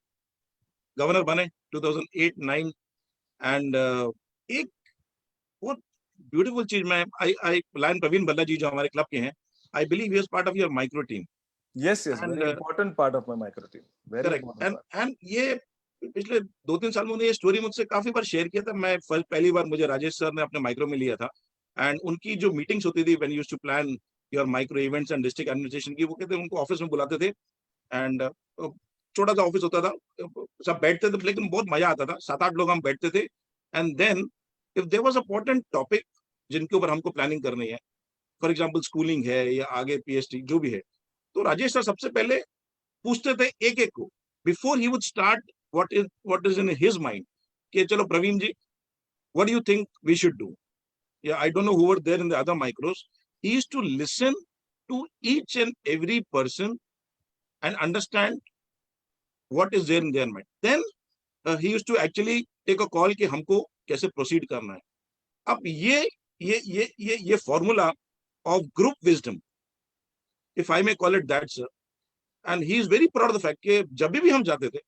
governor बने 2008-9 and एक बहुत beautiful चीज मैं आई line Praveen Bhalla जी जो हमारे club के हैं, I believe he is part of your micro team Yes, yes, and very important part of my micro team. Very correct important part. And ये पिछले 2-3 साल में उन्होंने ये स्टोरी मुझसे काफी बार शेयर किया था। मैं पहली बार मुझे राजेश सर ने अपने माइक्रो में लिया था एंड उनकी जो मीटिंग्स होती थी when used to plan your micro events and district administration की, वो कहते उनको ऑफिस में बुलाते थे एंड छोटा सा ऑफिस होता था, सब बैठते थे लेकिन बहुत मजा आता था। 7-8 लोग हम बैठते थे and then if there was a important topic जिनके ऊपर हमको प्लानिंग करनी है, फॉर एग्जांपल स्कूलिंग है या आगे पीएचडी जो भी है, तो राजेश सर सबसे पहले पूछते थे एक एक को before he would start what is in his mind कि चलो Praveen ji what do you think we should do, या I don't know who were there in the other micros. He used to listen to each and every person and understand what is there in their mind, then he used to actually take a call कि हमको कैसे proceed करना है। अब ये formula of group wisdom, if I may call it that sir, and he is very proud of the fact कि जब भी हम जाते थे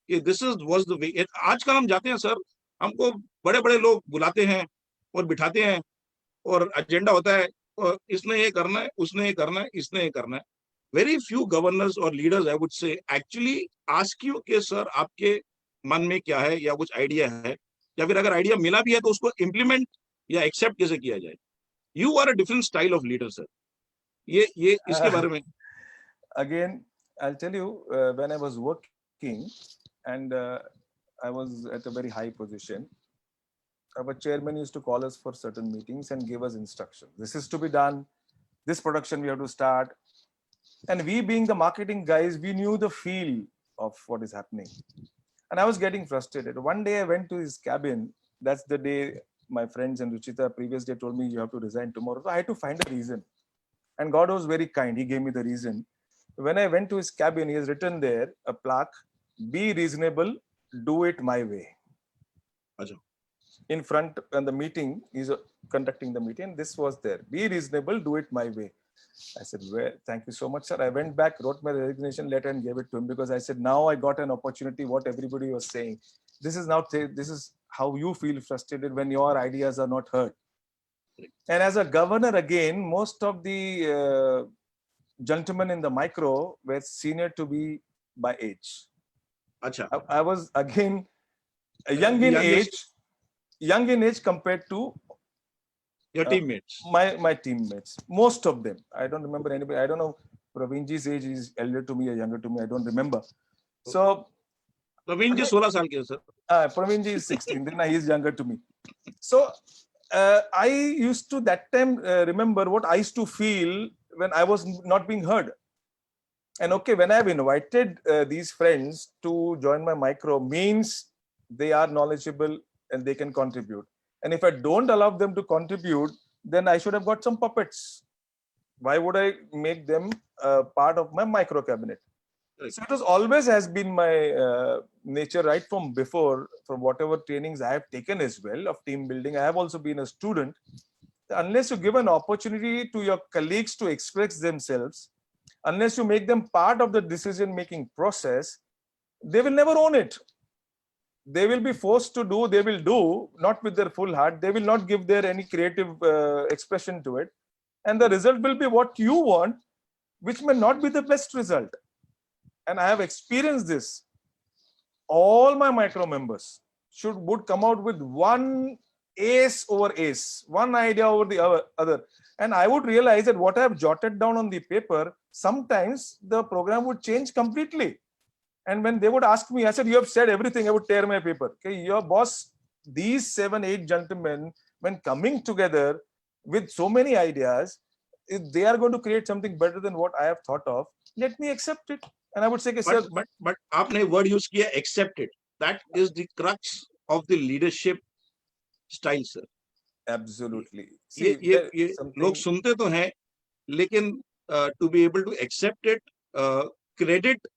कि this is was the way. आजकल हम जाते हैं सर, हमको बड़े बड़े लोग बुलाते हैं और बिठाते हैं और एजेंडा होता है और इसने ये करना है, उसने ये करना है, इसने ये करना है। वेरी फ्यू गवर्नर्स और leaders I would say actually ask you कि सर आपके मन में क्या है या कुछ आइडिया है, या फिर अगर आइडिया मिला भी है तो उसको इम्प्लीमेंट या एक्सेप्ट कैसे किया जाए। You are a different style of leader sir, ये इसके बारे में। Again, I'll tell you, when I was working and I was at a very high position, our chairman used to call us for certain meetings and give us instructions. This is to be done. This production we have to start. And we, being the marketing guys, we knew the feel of what is happening. And I was getting frustrated. One day I went to his cabin. That's the day my friends and Ruchita previous day told me you have to resign tomorrow. So I had to find a reason. And God was very kind. He gave me the reason. When I went to his cabin, he has written there a plaque: "Be reasonable, do it my way." Achha. In front, and the meeting, he's conducting the meeting. This was there: "Be reasonable, do it my way." I said, "Well, thank you so much, sir." I went back, wrote my resignation letter, and gave it to him because I said, "Now I got an opportunity. What everybody was saying. This is how you feel frustrated when your ideas are not heard." And as a governor, again, most of the gentlemen in the micro were senior to me by age. Achha. I was again young in age compared to your teammates. My teammates. Most of them. I don't remember anybody. I don't know. Pravinji's age is elder to me or younger to me. I don't remember. So Praveen ji 16 साल के sir. Pravinji is 16. Then he is younger to me. So I used to that time remember what I used to feel when I was not being heard. And okay, when I have invited these friends to join my micro, means they are knowledgeable and they can contribute. And if I don't allow them to contribute, then I should have got some puppets. Why would I make them part of my micro cabinet? Right. So it was always has been my nature right from before, from whatever trainings I have taken as well of team building. I have also been a student. Unless you give an opportunity to your colleagues to express themselves, unless you make them part of the decision-making process, they will never own it. They will be forced to do, they will do, not with their full heart. They will not give their any creative expression to it. And the result will be what you want, which may not be the best result. And I have experienced this. All my micro members would come out with one ace over ace, one idea over the other. And I would realize that what I have jotted down on the paper, sometimes the program would change completely. And when they would ask me, I said, "You have said everything," I would tear my paper. Okay, your boss, these 7-8 gentlemen, when coming together with so many ideas, if they are going to create something better than what I have thought of, let me accept it. And I would say, "Sir," but आपने word use किया accept it. That is the crux of the leadership style, sir. Absolutely. See, ये लोग सुनते तो हैं, लेकिन to be able to accept it, credit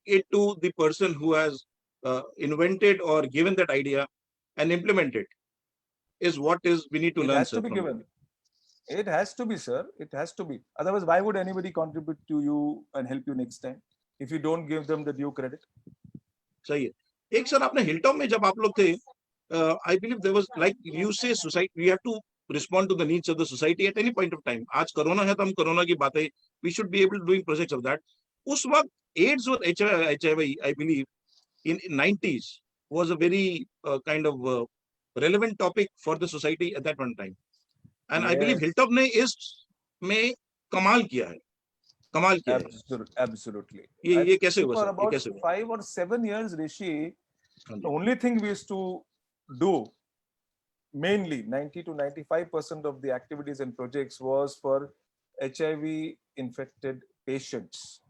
it to the person who has invented or given that idea and implement it is what is we need to learn. It has to be given. It has to be, sir. It has to be. Otherwise, why would anybody contribute to you and help you next time if you don't give them the due credit? सही है। एक sir आपने hilltop में जब आप लोग थे, I believe there was, like you say, society, we have to respond to the needs of the society at any point of time. आज कोरोना है तो हम कोरोना की बातें, we should be able to doing projects of that. उस वक्त AIDS और HIV, I believe, in 90s was a very kind of relevant topic for the society at that one time. And I believe Yes. Hilltop ने इस में कमाल किया है, कमाल किया है. Absolutely. ये कैसे हुआ For सर? ये about कैसे हुआ? 5 or 7 years, Rishi, हाँ the ji. only thing we used to do, mainly 90 to 95% of the activities and projects was for HIV infected patients.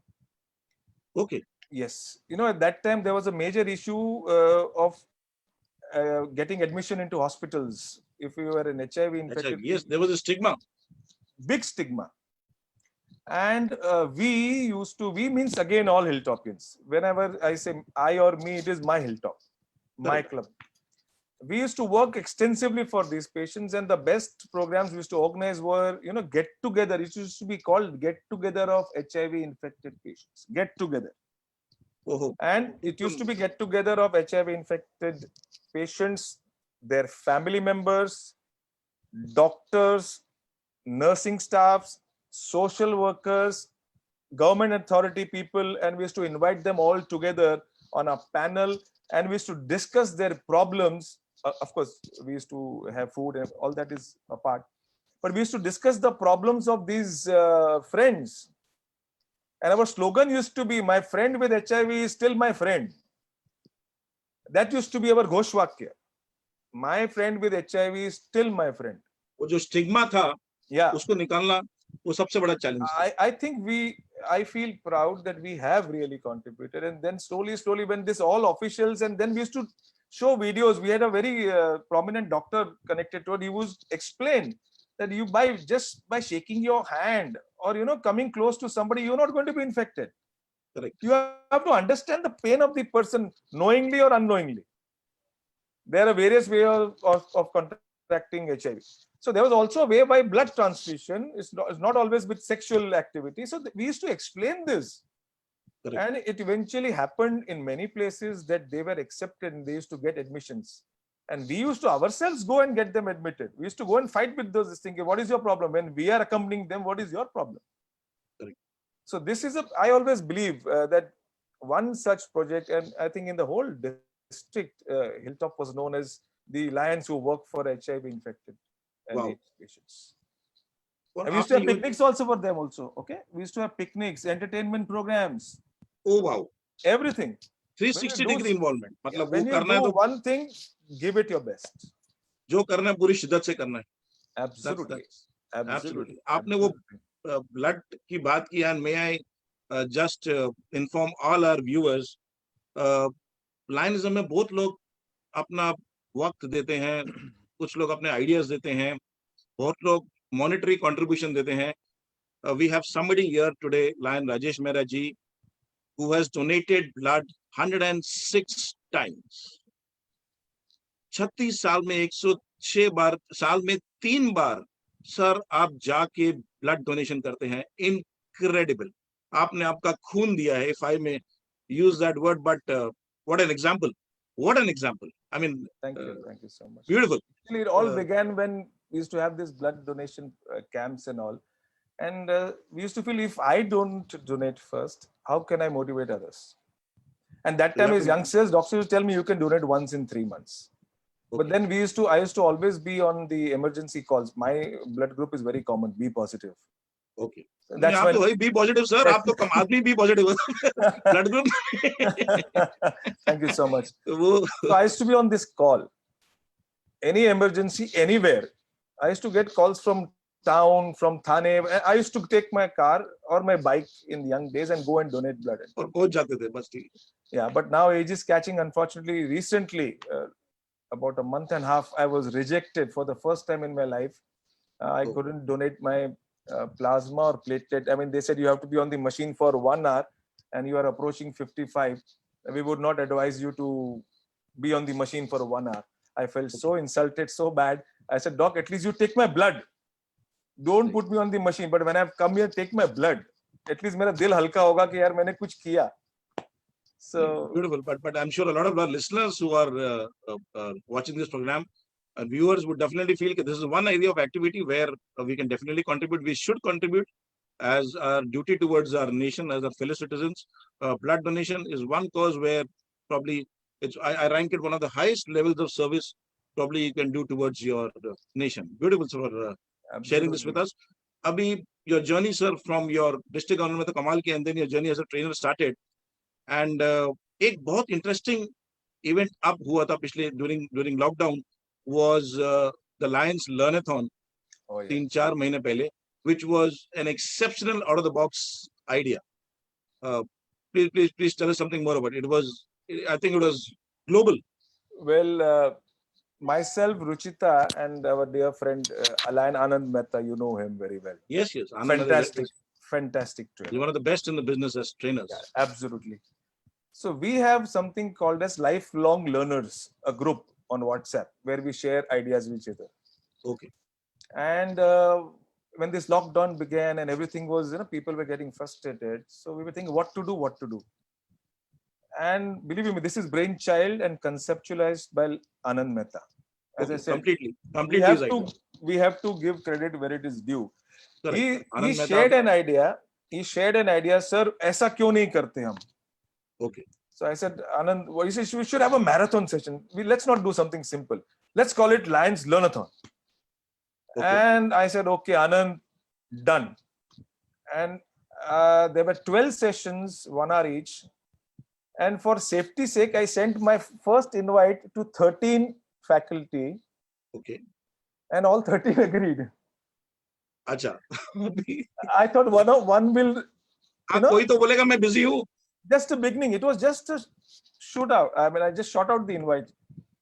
Okay. Yes. You know, at that time, there was a major issue of getting admission into hospitals. If you were an HIV infected, Yes, there was a stigma. big stigma. And we means again all Hilltopians. Whenever I say I or me, it is my Hilltop, my Correct. club. We used to work extensively for these patients, and the best programs we used to organize were, you know, get together. It used to be called get together of HIV infected patients. Get together. Oh, And it used to be get together of HIV infected patients, their family members, doctors, nursing staffs, social workers, government authority people, and we used to invite them all together on a panel, and we used to discuss their problems. Of course, we used to have food and all that is apart, but we used to discuss the problems of these friends. And our slogan used to be, "My friend with HIV is still my friend." That used to be our Ghoshwakya. My friend with HIV is still my friend. वो जो stigma था, Yeah. उसको निकालना वो सबसे बड़ा challenge था. I think I feel proud that we have really contributed. And then slowly, when this all officials, and then we used to show videos. We had a very prominent doctor connected to it. He would explain that you just by shaking your hand or, you know, coming close to somebody, you're not going to be infected. Correct. You have to understand the pain of the person, knowingly or unknowingly. There are various ways of contracting HIV. So there was also a way by blood transfusion. It's not always with sexual activity. So we used to explain this. Correct. And it eventually happened in many places that they were accepted and they used to get admissions. And we used to ourselves go and get them admitted. We used to go and fight with those, thinking, what is your problem? When we are accompanying them, what is your problem? Correct. So this is I always believe that one such project, and I think in the whole district, Hilltop was known as the Lions who work for HIV infected and Wow. AIDS patients. और And we used to have आपने picnics also for them also. Okay, we used to have picnics, entertainment programs, oh wow, everything. 360 When you do- degree involvement. मतलब वो When you करना है do तो one thing, give it your best. जो करना है पूरी शिद्दत से करना है. Absolutely. Absolutely. आपने वो blood की बात की, and may I just inform all our viewers, Lionism में बहुत लोग अपना वक्त देते हैं, कुछ लोग अपने ideas देते हैं, बहुत लोग monetary contribution देते हैं. We have somebody here today, Lion Rajesh Mehra ji, who has donated blood 106 times. 36 साल में 106 बार, साल में 3 बार सर आप जाके ब्लड डोनेशन करते हैं. इनक्रेडिबल. आपने आपका खून दिया है. If I may use that word, but what an example. What an example. I mean, Thank you so much. Beautiful. Actually, it all began when we used to have this blood donation camps and all. And we used to feel, if I don't donate first, how can I motivate others? And that time as youngsters, doctors used to tell me you can donate once in 3 months. But then I used to always be on the emergency calls. My blood group is very common, B positive. Okay. That's आप when तो वही B positive sir, आप तो आदमी B positive blood group. Thank you so much. वो So I used to be on this call. Any emergency, anywhere. I used to get calls from town, from Thane. I used to take my car or my bike in the young days and go and donate blood. और पहुंच जाते थे बस ठीक. Yeah, but now age is catching. Unfortunately, recently, about a month and a half, I was rejected for the first time in my life. I couldn't donate my plasma or platelet. I mean, they said you have to be on the machine for 1 hour and you are approaching 55. We would not advise you to be on the machine for 1 hour. I felt so insulted, so bad. I said, Doc, at least you take my blood. Don't put me on the machine. But when I've come here, take my blood. At least मेरा दिल हल्का होगा कि यार मैंने कुछ किया. So Beautiful. But I'm sure a lot of our listeners who are watching this program and viewers would definitely feel that this is one area of activity where we can definitely contribute. We should contribute as our duty towards our nation, as our fellow citizens. Blood donation is one cause where probably I rank it one of the highest levels of service probably you can do towards your nation. Beautiful, sir, for sharing this with absolutely. us. Abhi, your journey, sir, from your district government to Kamal ki, and then your journey as a trainer started. And एक बहुत interesting event अब हुआ था पिछले during lockdown was the Lions Learnathon Oh yeah. 3-4 महीने पहले which was an exceptional out of the box idea. Please tell us something more about it. I think it was global. Well, myself, Ruchita, and our dear friend Alain Anand Mehta, you know him very well. Yes, Anand Fantastic, is fantastic trainer. one of the best in the business as trainers. Yeah, absolutely. So we have something called as lifelong learners, a group on WhatsApp where we share ideas with each other. Okay. And when this lockdown began and everything was, people were getting frustrated. So we were thinking what to do. And believe me, this is brainchild and conceptualized by Anand Mehta. As I said, completely we have to give credit where it is due. Correct. He shared an idea. Sir, ऐसा क्यों नहीं करते हम? Okay. So I said, Anand, he said, we should have a marathon session. Let's not do something simple. Let's call it Lions Learnathon. Okay. And I said, okay, Anand, done. And there were 12 sessions, 1 hour each. And for safety's sake, I sent my first invite to 13 faculty. Okay. And all 13 agreed. Acha. I thought one will. कोई तो बोलेगा मैं busy हूँ. Just a beginning. It was just a shootout. I mean, I just shot out the invite.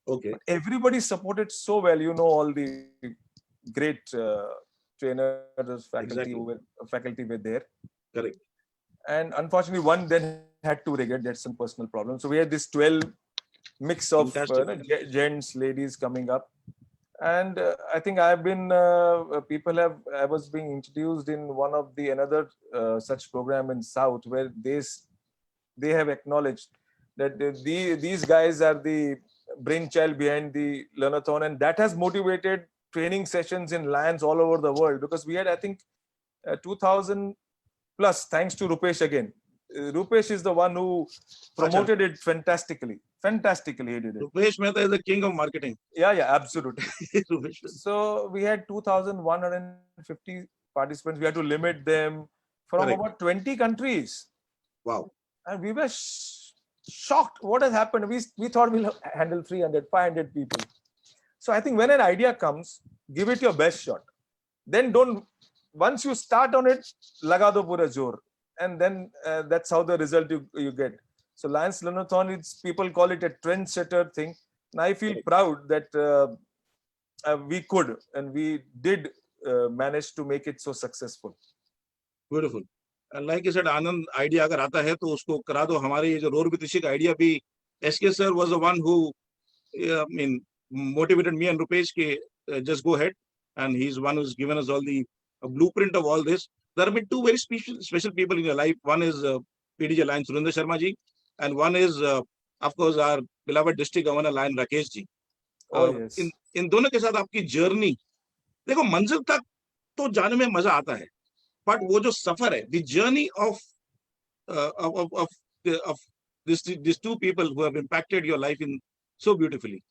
Okay. But everybody supported so well. All the great trainers, faculty were there. Correct. And unfortunately, one then had to regret. That's some personal problem. So we had this 12 mix of gents, ladies coming up. And I think I was being introduced in one of another such program in South where they have acknowledged that these guys are the brainchild behind the Learnathon, and that has motivated training sessions in Lions all over the world, because we had, I think, 2000 plus, thanks to Rupesh again. Rupesh is the one who promoted it fantastically. Fantastically, he did it. Rupesh Mehta is the king of marketing. Yeah, absolutely. So we had 2,150 participants. We had to limit them from about 20 countries. Wow. And we were shocked. What has happened? We thought we'll handle 300, 500 people. So I think when an idea comes, give it your best shot. Then once you start on it, laga do pura jor. And then that's how the result you get. So Lions Learnathon, people call it a trendsetter thing. And I feel proud that we could and we did manage to make it so successful. Beautiful. And like you said, Anand, idea agar aata hai to usko kara do. Hamare ye jo Roar Vitishik idea bhi, SK sir was the one who motivated me and Rupesh ke just go ahead. And he's one who's given us all the blueprint of all this. There have been two very special people in your life. One is PDG Lion Surinder Sharma ji, and one is, of course, our beloved district governor Lion Rakesh ji. Yes. In दोनों के साथ आपकी journey, देखो मंजिल तक तो जाने में मजा आता है, but वो जो सफर है, the journey of these two people who have impacted your life in so beautifully.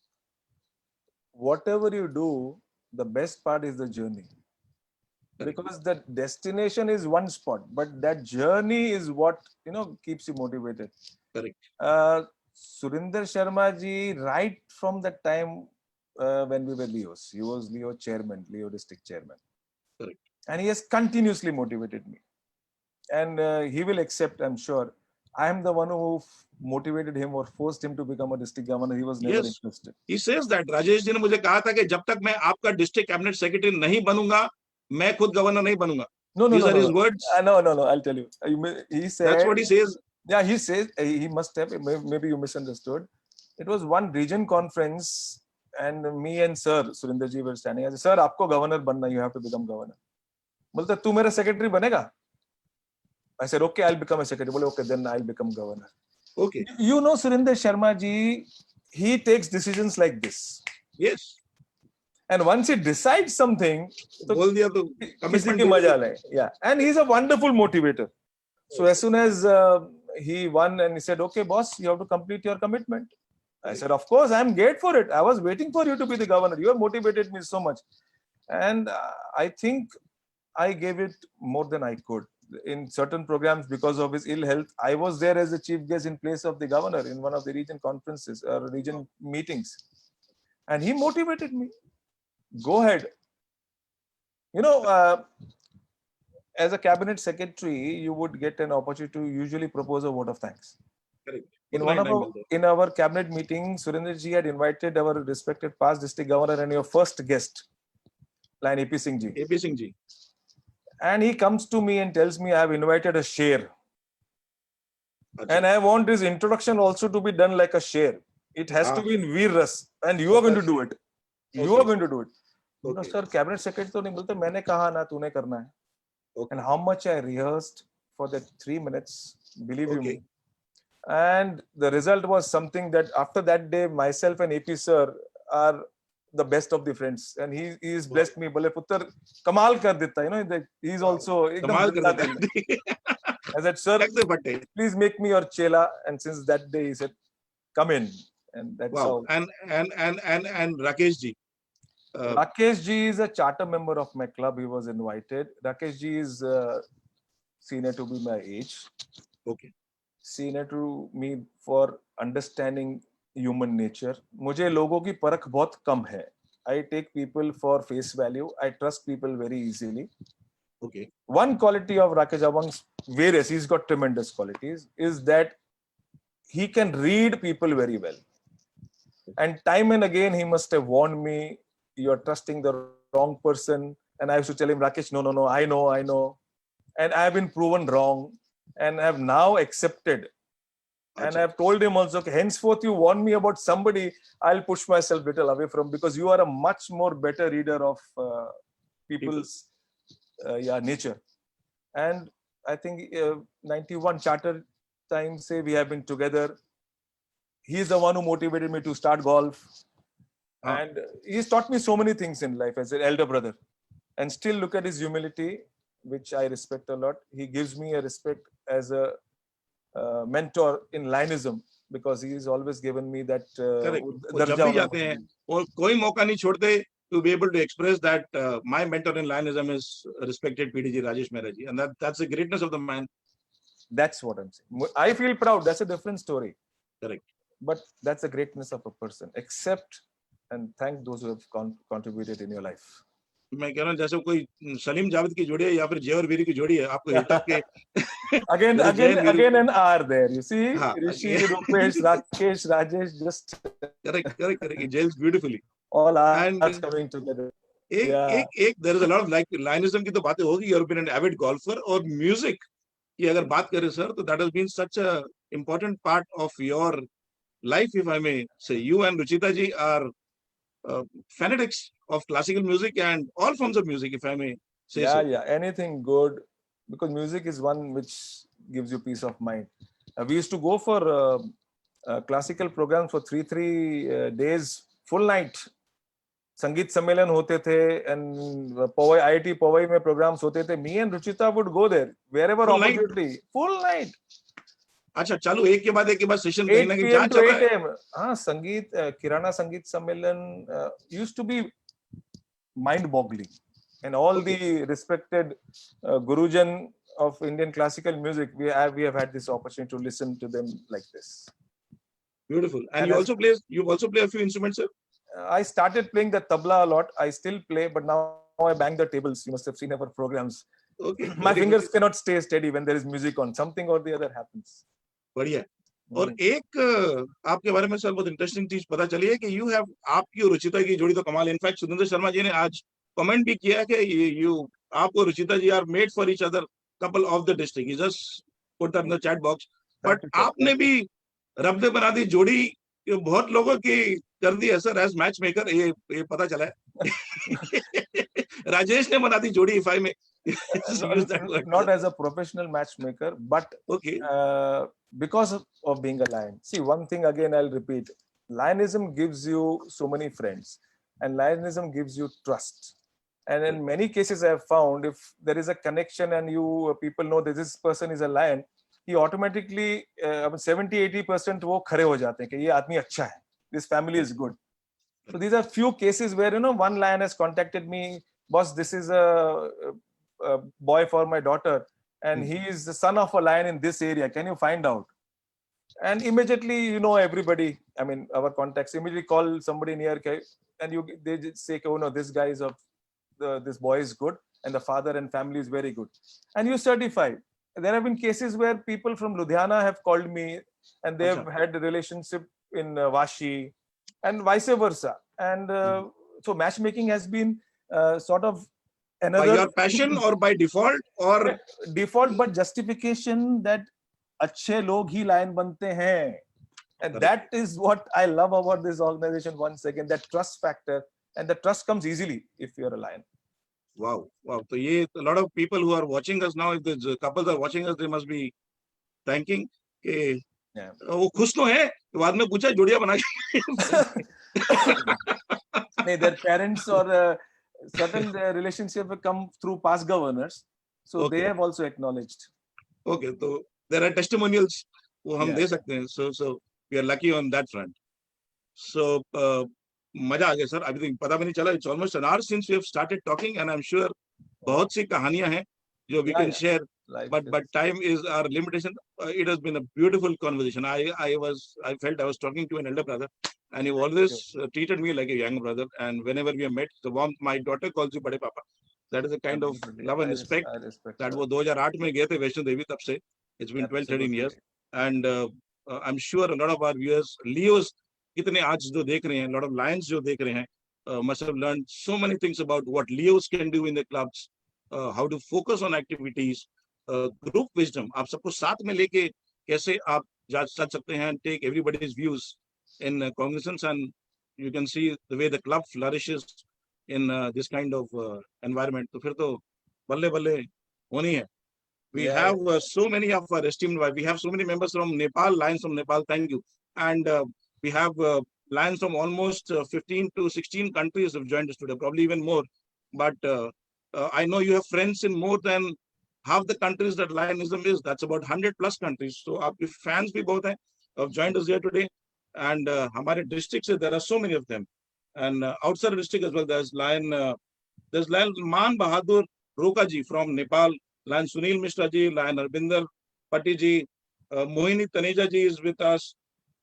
Whatever you do, the best part is the journey. Because the destination is one spot, but that journey is what keeps you motivated. Correct. Surinder Sharma ji, right from the time when we were Leos, he was Leo district chairman. Correct. And he has continuously motivated me. And he will accept, I'm sure. I am the one who motivated him or forced him to become a district governor. He was never interested. He says that Rajesh ji ने मुझे कहा था कि जब तक मैं आपका district cabinet secretary नहीं बनूंगा, मैं खुद governor नहीं बनूंगा. These are his words. No. I'll tell you. He said. That's what he says. Yeah, he says, he must have, maybe you misunderstood. It was one region conference and me and Sir Surinder ji were standing. I said, Sir, आपको governor बनना, you have to become governor. बोलता तू मेरा secretary बनेगा? I said, okay, I'll become a secretary. बोले, okay, then I'll become governor. Okay. You know, Surinder Sharma ji, he takes decisions like this. Yes. And once he decides something, तो बोल दिया तो किसी commitment की दे मजा दी। ले. Yeah. And he's a wonderful motivator. So as soon as he won and he said, okay, boss, you have to complete your commitment. I said, of course, I'm great for it. I was waiting for you to be the governor. You have motivated me so much. And I think I gave it more than I could. In certain programs, because of his ill health, I was there as a chief guest in place of the governor in one of the region conferences or region meetings. And he motivated me. Go ahead. You know, as a cabinet secretary, you would get an opportunity to usually propose a vote of thanks. Correct. In उतना one he of time our, मिलता है। in our cabinet meeting, Surendra ji had invited our respected past district governor and your first guest, Lion AP Singh ji. AP Singh ji. And he comes to me and tells me, I have invited a share. अच्छा। And I want his introduction also to be done like a share. It has to Ah. be in Veer Ras. And you are going to do it. You are Okay. going to do it. No, Okay. sir, cabinet secretary तो नहीं बोलते, मैंने कहा ना तूने करना है. Okay. And how much I rehearsed for that 3 minutes, believe you Okay. me. And the result was something that after that day, myself and AP sir are the best of the friends. And he's blessed me. बोले पुत्र कमाल कर देता, you know, that he's Wow. also एकदम कमाल कर जिंदा देता दिल. है। I said, sir, टक से फटे। please make me your chela. And since that day, he said, come in. And that's Wow. how. And Rakesh ji. Rakesh ji is a charter member of my club. He was invited. Rakesh ji is senior to be my age. Okay. Senior to me for understanding human nature. मुझे लोगों की परख बहुत कम है. I take people for face value. I trust people very easily. Okay. One quality of Rakesh amongst various, he's got tremendous qualities, is that he can read people very well. And time and again, he must have warned me, you're trusting the wrong person. And I used to tell him, Rakesh, no, I know. And I have been proven wrong. And I have now accepted. And I have told him also, henceforth, you warn me about somebody, I'll push myself a little away from, because you are a much more better reader of people's nature. And I think 91 charter times, say we have been together. He's the one who motivated me to start golf. And he's taught me so many things in life as an elder brother. And still look at his humility, which I respect a lot. He gives me a respect as a mentor in Lionism, because he's always given me that Correct. जब भी जाते हैं और कोई मौका नहीं छोड़ते to be able to express that my mentor in Lionism is respected PDG Rajesh Mehra ji, and that's the greatness of the man. That's what I'm saying. I feel proud. That's a different story. Correct. But that's the greatness of a person. Accept and thank those who have contributed in your life. मैं कह रहा हूँ जैसे कोई सलीम जावेद की जोड़ी है या फिर जय और वीरू की जोड़ी है, आपको हिट अप के again an R there. You see, हाँ, Rishi, Rupesh, Rakesh, Rajesh, just correct. It gels beautifully. all are And coming together. एक there is a lot of like Lionism की तो बातें होगी. You have been an avid golfer और music की अगर बात करें सर, तो that has been such a important part of your life, if I may say. You and Ruchita ji are fanatics of classical music and all forms of music, if I may say so. Yeah, anything good, because music is one which gives you peace of mind. We used to go for classical programs for three days, full night. संगीत सम्मेलन होते थे and Powai IIT Powai में programs होते थे. Me and Ruchita would go there wherever Full opportunity. Full night. अच्छा चालू एक के बाद सेशन कहीं ना 8 कहीं p.m. जहाँ to चल 8 रहा है. a.m. हाँ, संगीत किराना संगीत सम्मेलन used to be mind-boggling, and all the respected Gurujan of Indian classical music, we have had this opportunity to listen to them like this. Beautiful. And And you as- also play a few instruments, sir? I started playing the tabla a lot. I still play, but now I bang the tables. You must have seen our programs. Okay. My very fingers good. cannot stay steady when there is music on. Something or the other happens. बढ़िया. और एक आपके बारे में sir बहुत interesting चीज पता चली है कि यू हैव आपकी और रुचिता की जोड़ी तो कमाल. इनफैक्ट सुरेंद्र शर्मा जी ने आज कमेंट भी किया कि यू आप और Ruchita ji are made for each other couple of the district. He just put that in the chat box. But आपने भी रब ने बना दी जोड़ी, ये बहुत लोगों की कर दी है सर एज मैच मेकर. ये पता चला है. राजेश ने बना दी जोड़ी. If I Just use that word. Not as a professional matchmaker, but Okay. because of being a lion. See, one thing again, I'll repeat: lionism gives you so many friends, and lionism gives you trust. And in many cases, I have found if there is a connection and you people know that this person is a lion, he automatically 70-80% वो खड़े हो जाते हैं कि ये आदमी अच्छा है, this family is good. So these are few cases where one lion has contacted me, boss. This is a boy for my daughter, and he is the son of a lion in this area. Can you find out? And immediately, everybody. I mean, our contacts immediately call somebody near, and they just say, oh no, this guy is this boy is good, and the father and family is very good, and you certify. There have been cases where people from Ludhiana have called me, and they have had a relationship in Vashi, and vice versa. And so matchmaking has been sort of another. By your passion or by default or default, but justification that अच्छे लोग ही lion बनते हैं. And that is what I love about this organization once again, that trust factor. And the trust comes easily if you're a lion. Wow. So a lot of people who are watching us now, if the couples are watching us, they must be thanking. वो खुश तो है, बाद में पूछा जोड़िया बना के. Their parents or certain relationship come through past governors, so they have also acknowledged. Okay, so there are testimonials वो हम दे सकते हैं. So we are lucky on that front. So मजा आ गया सर. अभी पता भी नहीं चला. It's almost an hour since we have started talking, and I'm sure बहुत सी कहानियां हैं जो we can share. But time is our limitation. It has been a beautiful conversation. I felt I was talking to an elder brother, and you always treated me like a young brother. And whenever we have met, the warmth, my daughter calls you Bade Papa. That is a kind of love and respect that वो 2008 में गए थे वैष्णो देवी, तब से it's been 12-13 years. And I'm sure a lot of our viewers, Leos कितने आज जो देख रहे हैं, a lot of lions जो देख रहे हैं, must have learned so many things about what Leos can do in the clubs, how to focus on activities, group wisdom. आप सबको साथ में लेके कैसे आप जा सकते हैं, take everybody's views in cognizance, and you can see the way the club flourishes in this kind of environment. तो फिर तो बल्ले बल्ले होनी है. We have so many of our esteemed, we have so many members from Nepal, lions from Nepal, thank you. And we have lions from almost 15 to 16 countries have joined us today, probably even more. But I know you have friends in more than half the countries that lionism is. That's about 100 plus countries. So our fans भी बहुत हैं, have joined us here today. And हमारे districts, there are so many of them. And outside the district as well, there's lion Man Bahadur Roka ji from Nepal, lion Sunil Mishra ji, lion Arbinder Patti ji, Mohini Taneja ji is with us.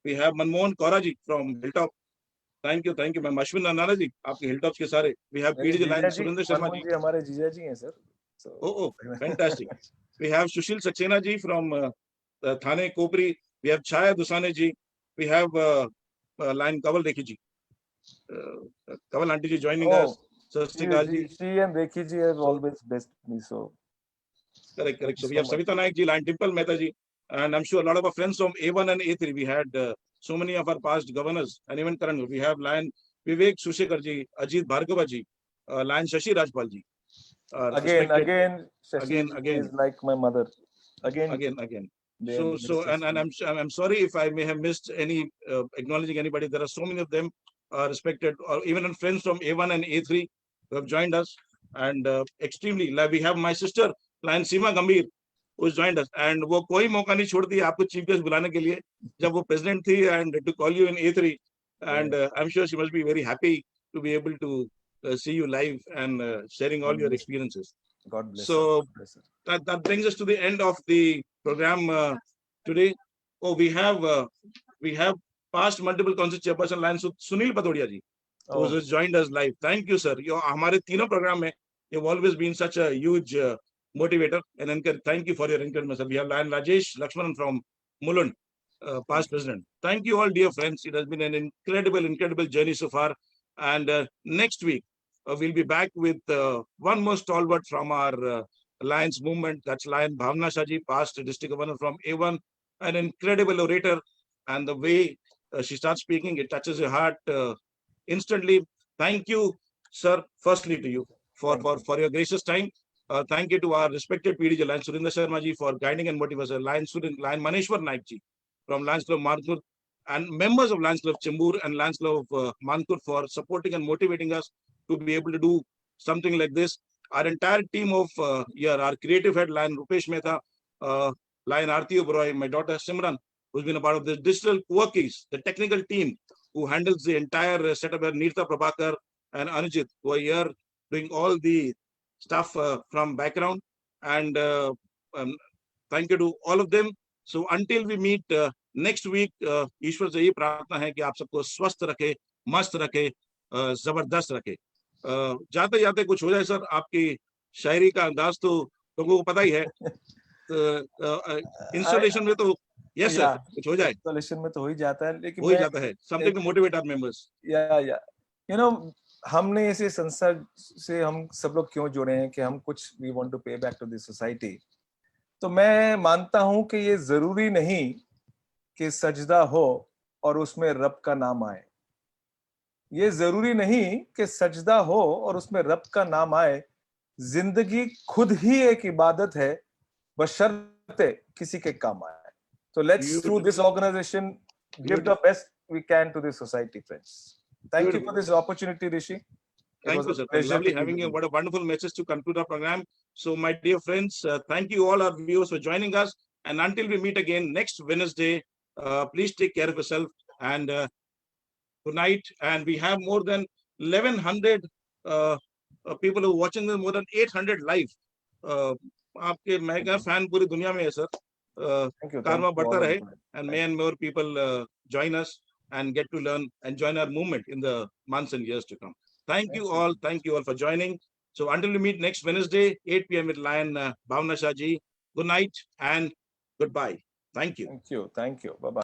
We have Manmohan Kaura ji from Hilltop. Thank you, ma'am. Ashwin Nandana ji, आपके Hilltops के सारे. We have PDG lion Surinder Sharma ji. हमारे जीजा जी हैं sir. Oh, fantastic. We have Sushil Saxena ji from Thane Kopri. We have Chaya Dusane ji. We have lion Kaval Rekhi ji. Kaval auntie ji joining us. So she and Rekhi ji have always blessed me. So correct. So we have Savita Naik ji, lion Dimple Mehta ji, and I'm sure a lot of our friends from A1 and A3. We had so many of our past governors, and even current. We have lion Vivek Sushekar ji, Ajit Bhargava ji, lion Shashi Rajpal ji. Again, is like my mother. Again. So, and I'm sorry if I may have missed any acknowledging anybody. There are so many of them respected, or even friends from A1 and A3 who have joined us, and extremely. We have my sister, Lion Seema Gambhir, who has joined us, and वो कोई मौका नहीं छोड़ती आपको chief guest बुलाने के लिए जब वो प्रेसिडेंट थी, and to call you in A3, and I'm sure she must be very happy to be able to see you live and sharing all your experiences. God bless. So that brings us to the end of the program today. Oh, we have past multiple concert chairperson lion Sunil Bhadodia ji, who has joined us live. Thank you, sir. हमारे तीनों program में you've always been such a huge motivator and anchor. Thank you for your encouragement, sir. We have lion Rajesh Lakshmanan from Mulund, past president. Thank you all, dear friends. It has been an incredible journey so far. And next week, we'll be back with one more stalwart from our Lions movement. That's Lion Bhavna Shaji, past district governor from A1, an incredible orator. And the way she starts speaking, it touches your heart instantly. Thank you, sir, firstly to you for your gracious time. Thank you to our respected PDG Lion Surinder Sharma ji for guiding and motivation. Lion Maneshwar Naik ji from Lions Club Mankur and members of Lions Club Chembur and Lions Club Mankur for supporting and motivating us to be able to do something like this. Our entire team of our creative head Lion Rupesh Mehta, Lion Aarti Oberoi, my daughter Simran, who's been a part of the digital workies, the technical team who handles the entire setup, Neertha Prabhakar and Anujit, who are here doing all the stuff from background, and thank you to all of them. So until we meet next week, ईश्वर से ये प्रार्थना है कि आप सबको स्वस्थ रखे, मस्त रखे, जबरदस्त रखे. जाते जाते कुछ हो जाए सर, आपकी शायरी का अंदाज तो लोगों को पता ही है. इंस्टॉलेशन में तो यस सर, कुछ हो जाए. इंस्टॉलेशन में तो हो ही जाता है, लेकिन हो ही जाता है. Something to motivate our members. या यू नो, हमने ऐसे संस्था से हम सब लोग क्यों जुड़े हैं कि हम कुछ वी वांट टू पे बैक टू द सोसाइटी. तो मैं मानता हूं कि ये जरूरी नहीं कि सजदा हो और उसमें रब का नाम आए. ये जरूरी नहीं कि सजदा हो और उसमें रब का नाम आए. जिंदगी खुद ही एक इबादत है, बशर्ते किसी के काम आए. तो let's through this organisation give the best we can to this society. Friends, thank you for this opportunity, Rishi. Thank you, sir. Lovely having you. What a wonderful message to conclude our program. So, my dear friends, thank you all our viewers for joining us. And until we meet again next Wednesday, please take care of yourself. And good night. And we have more than 1,100 people who are watching this, more than 800 live. आपके mega fan पूरी दुनिया में है sir. कारवा बढ़ता रहे. And may and more people join us and get to learn and join our movement in the months and years to come. Thank you all for joining. So until we meet next Wednesday, 8 p.m. with Lion Bhavna Shah ji, good night and goodbye. Thank you. Thank you. Bye-bye.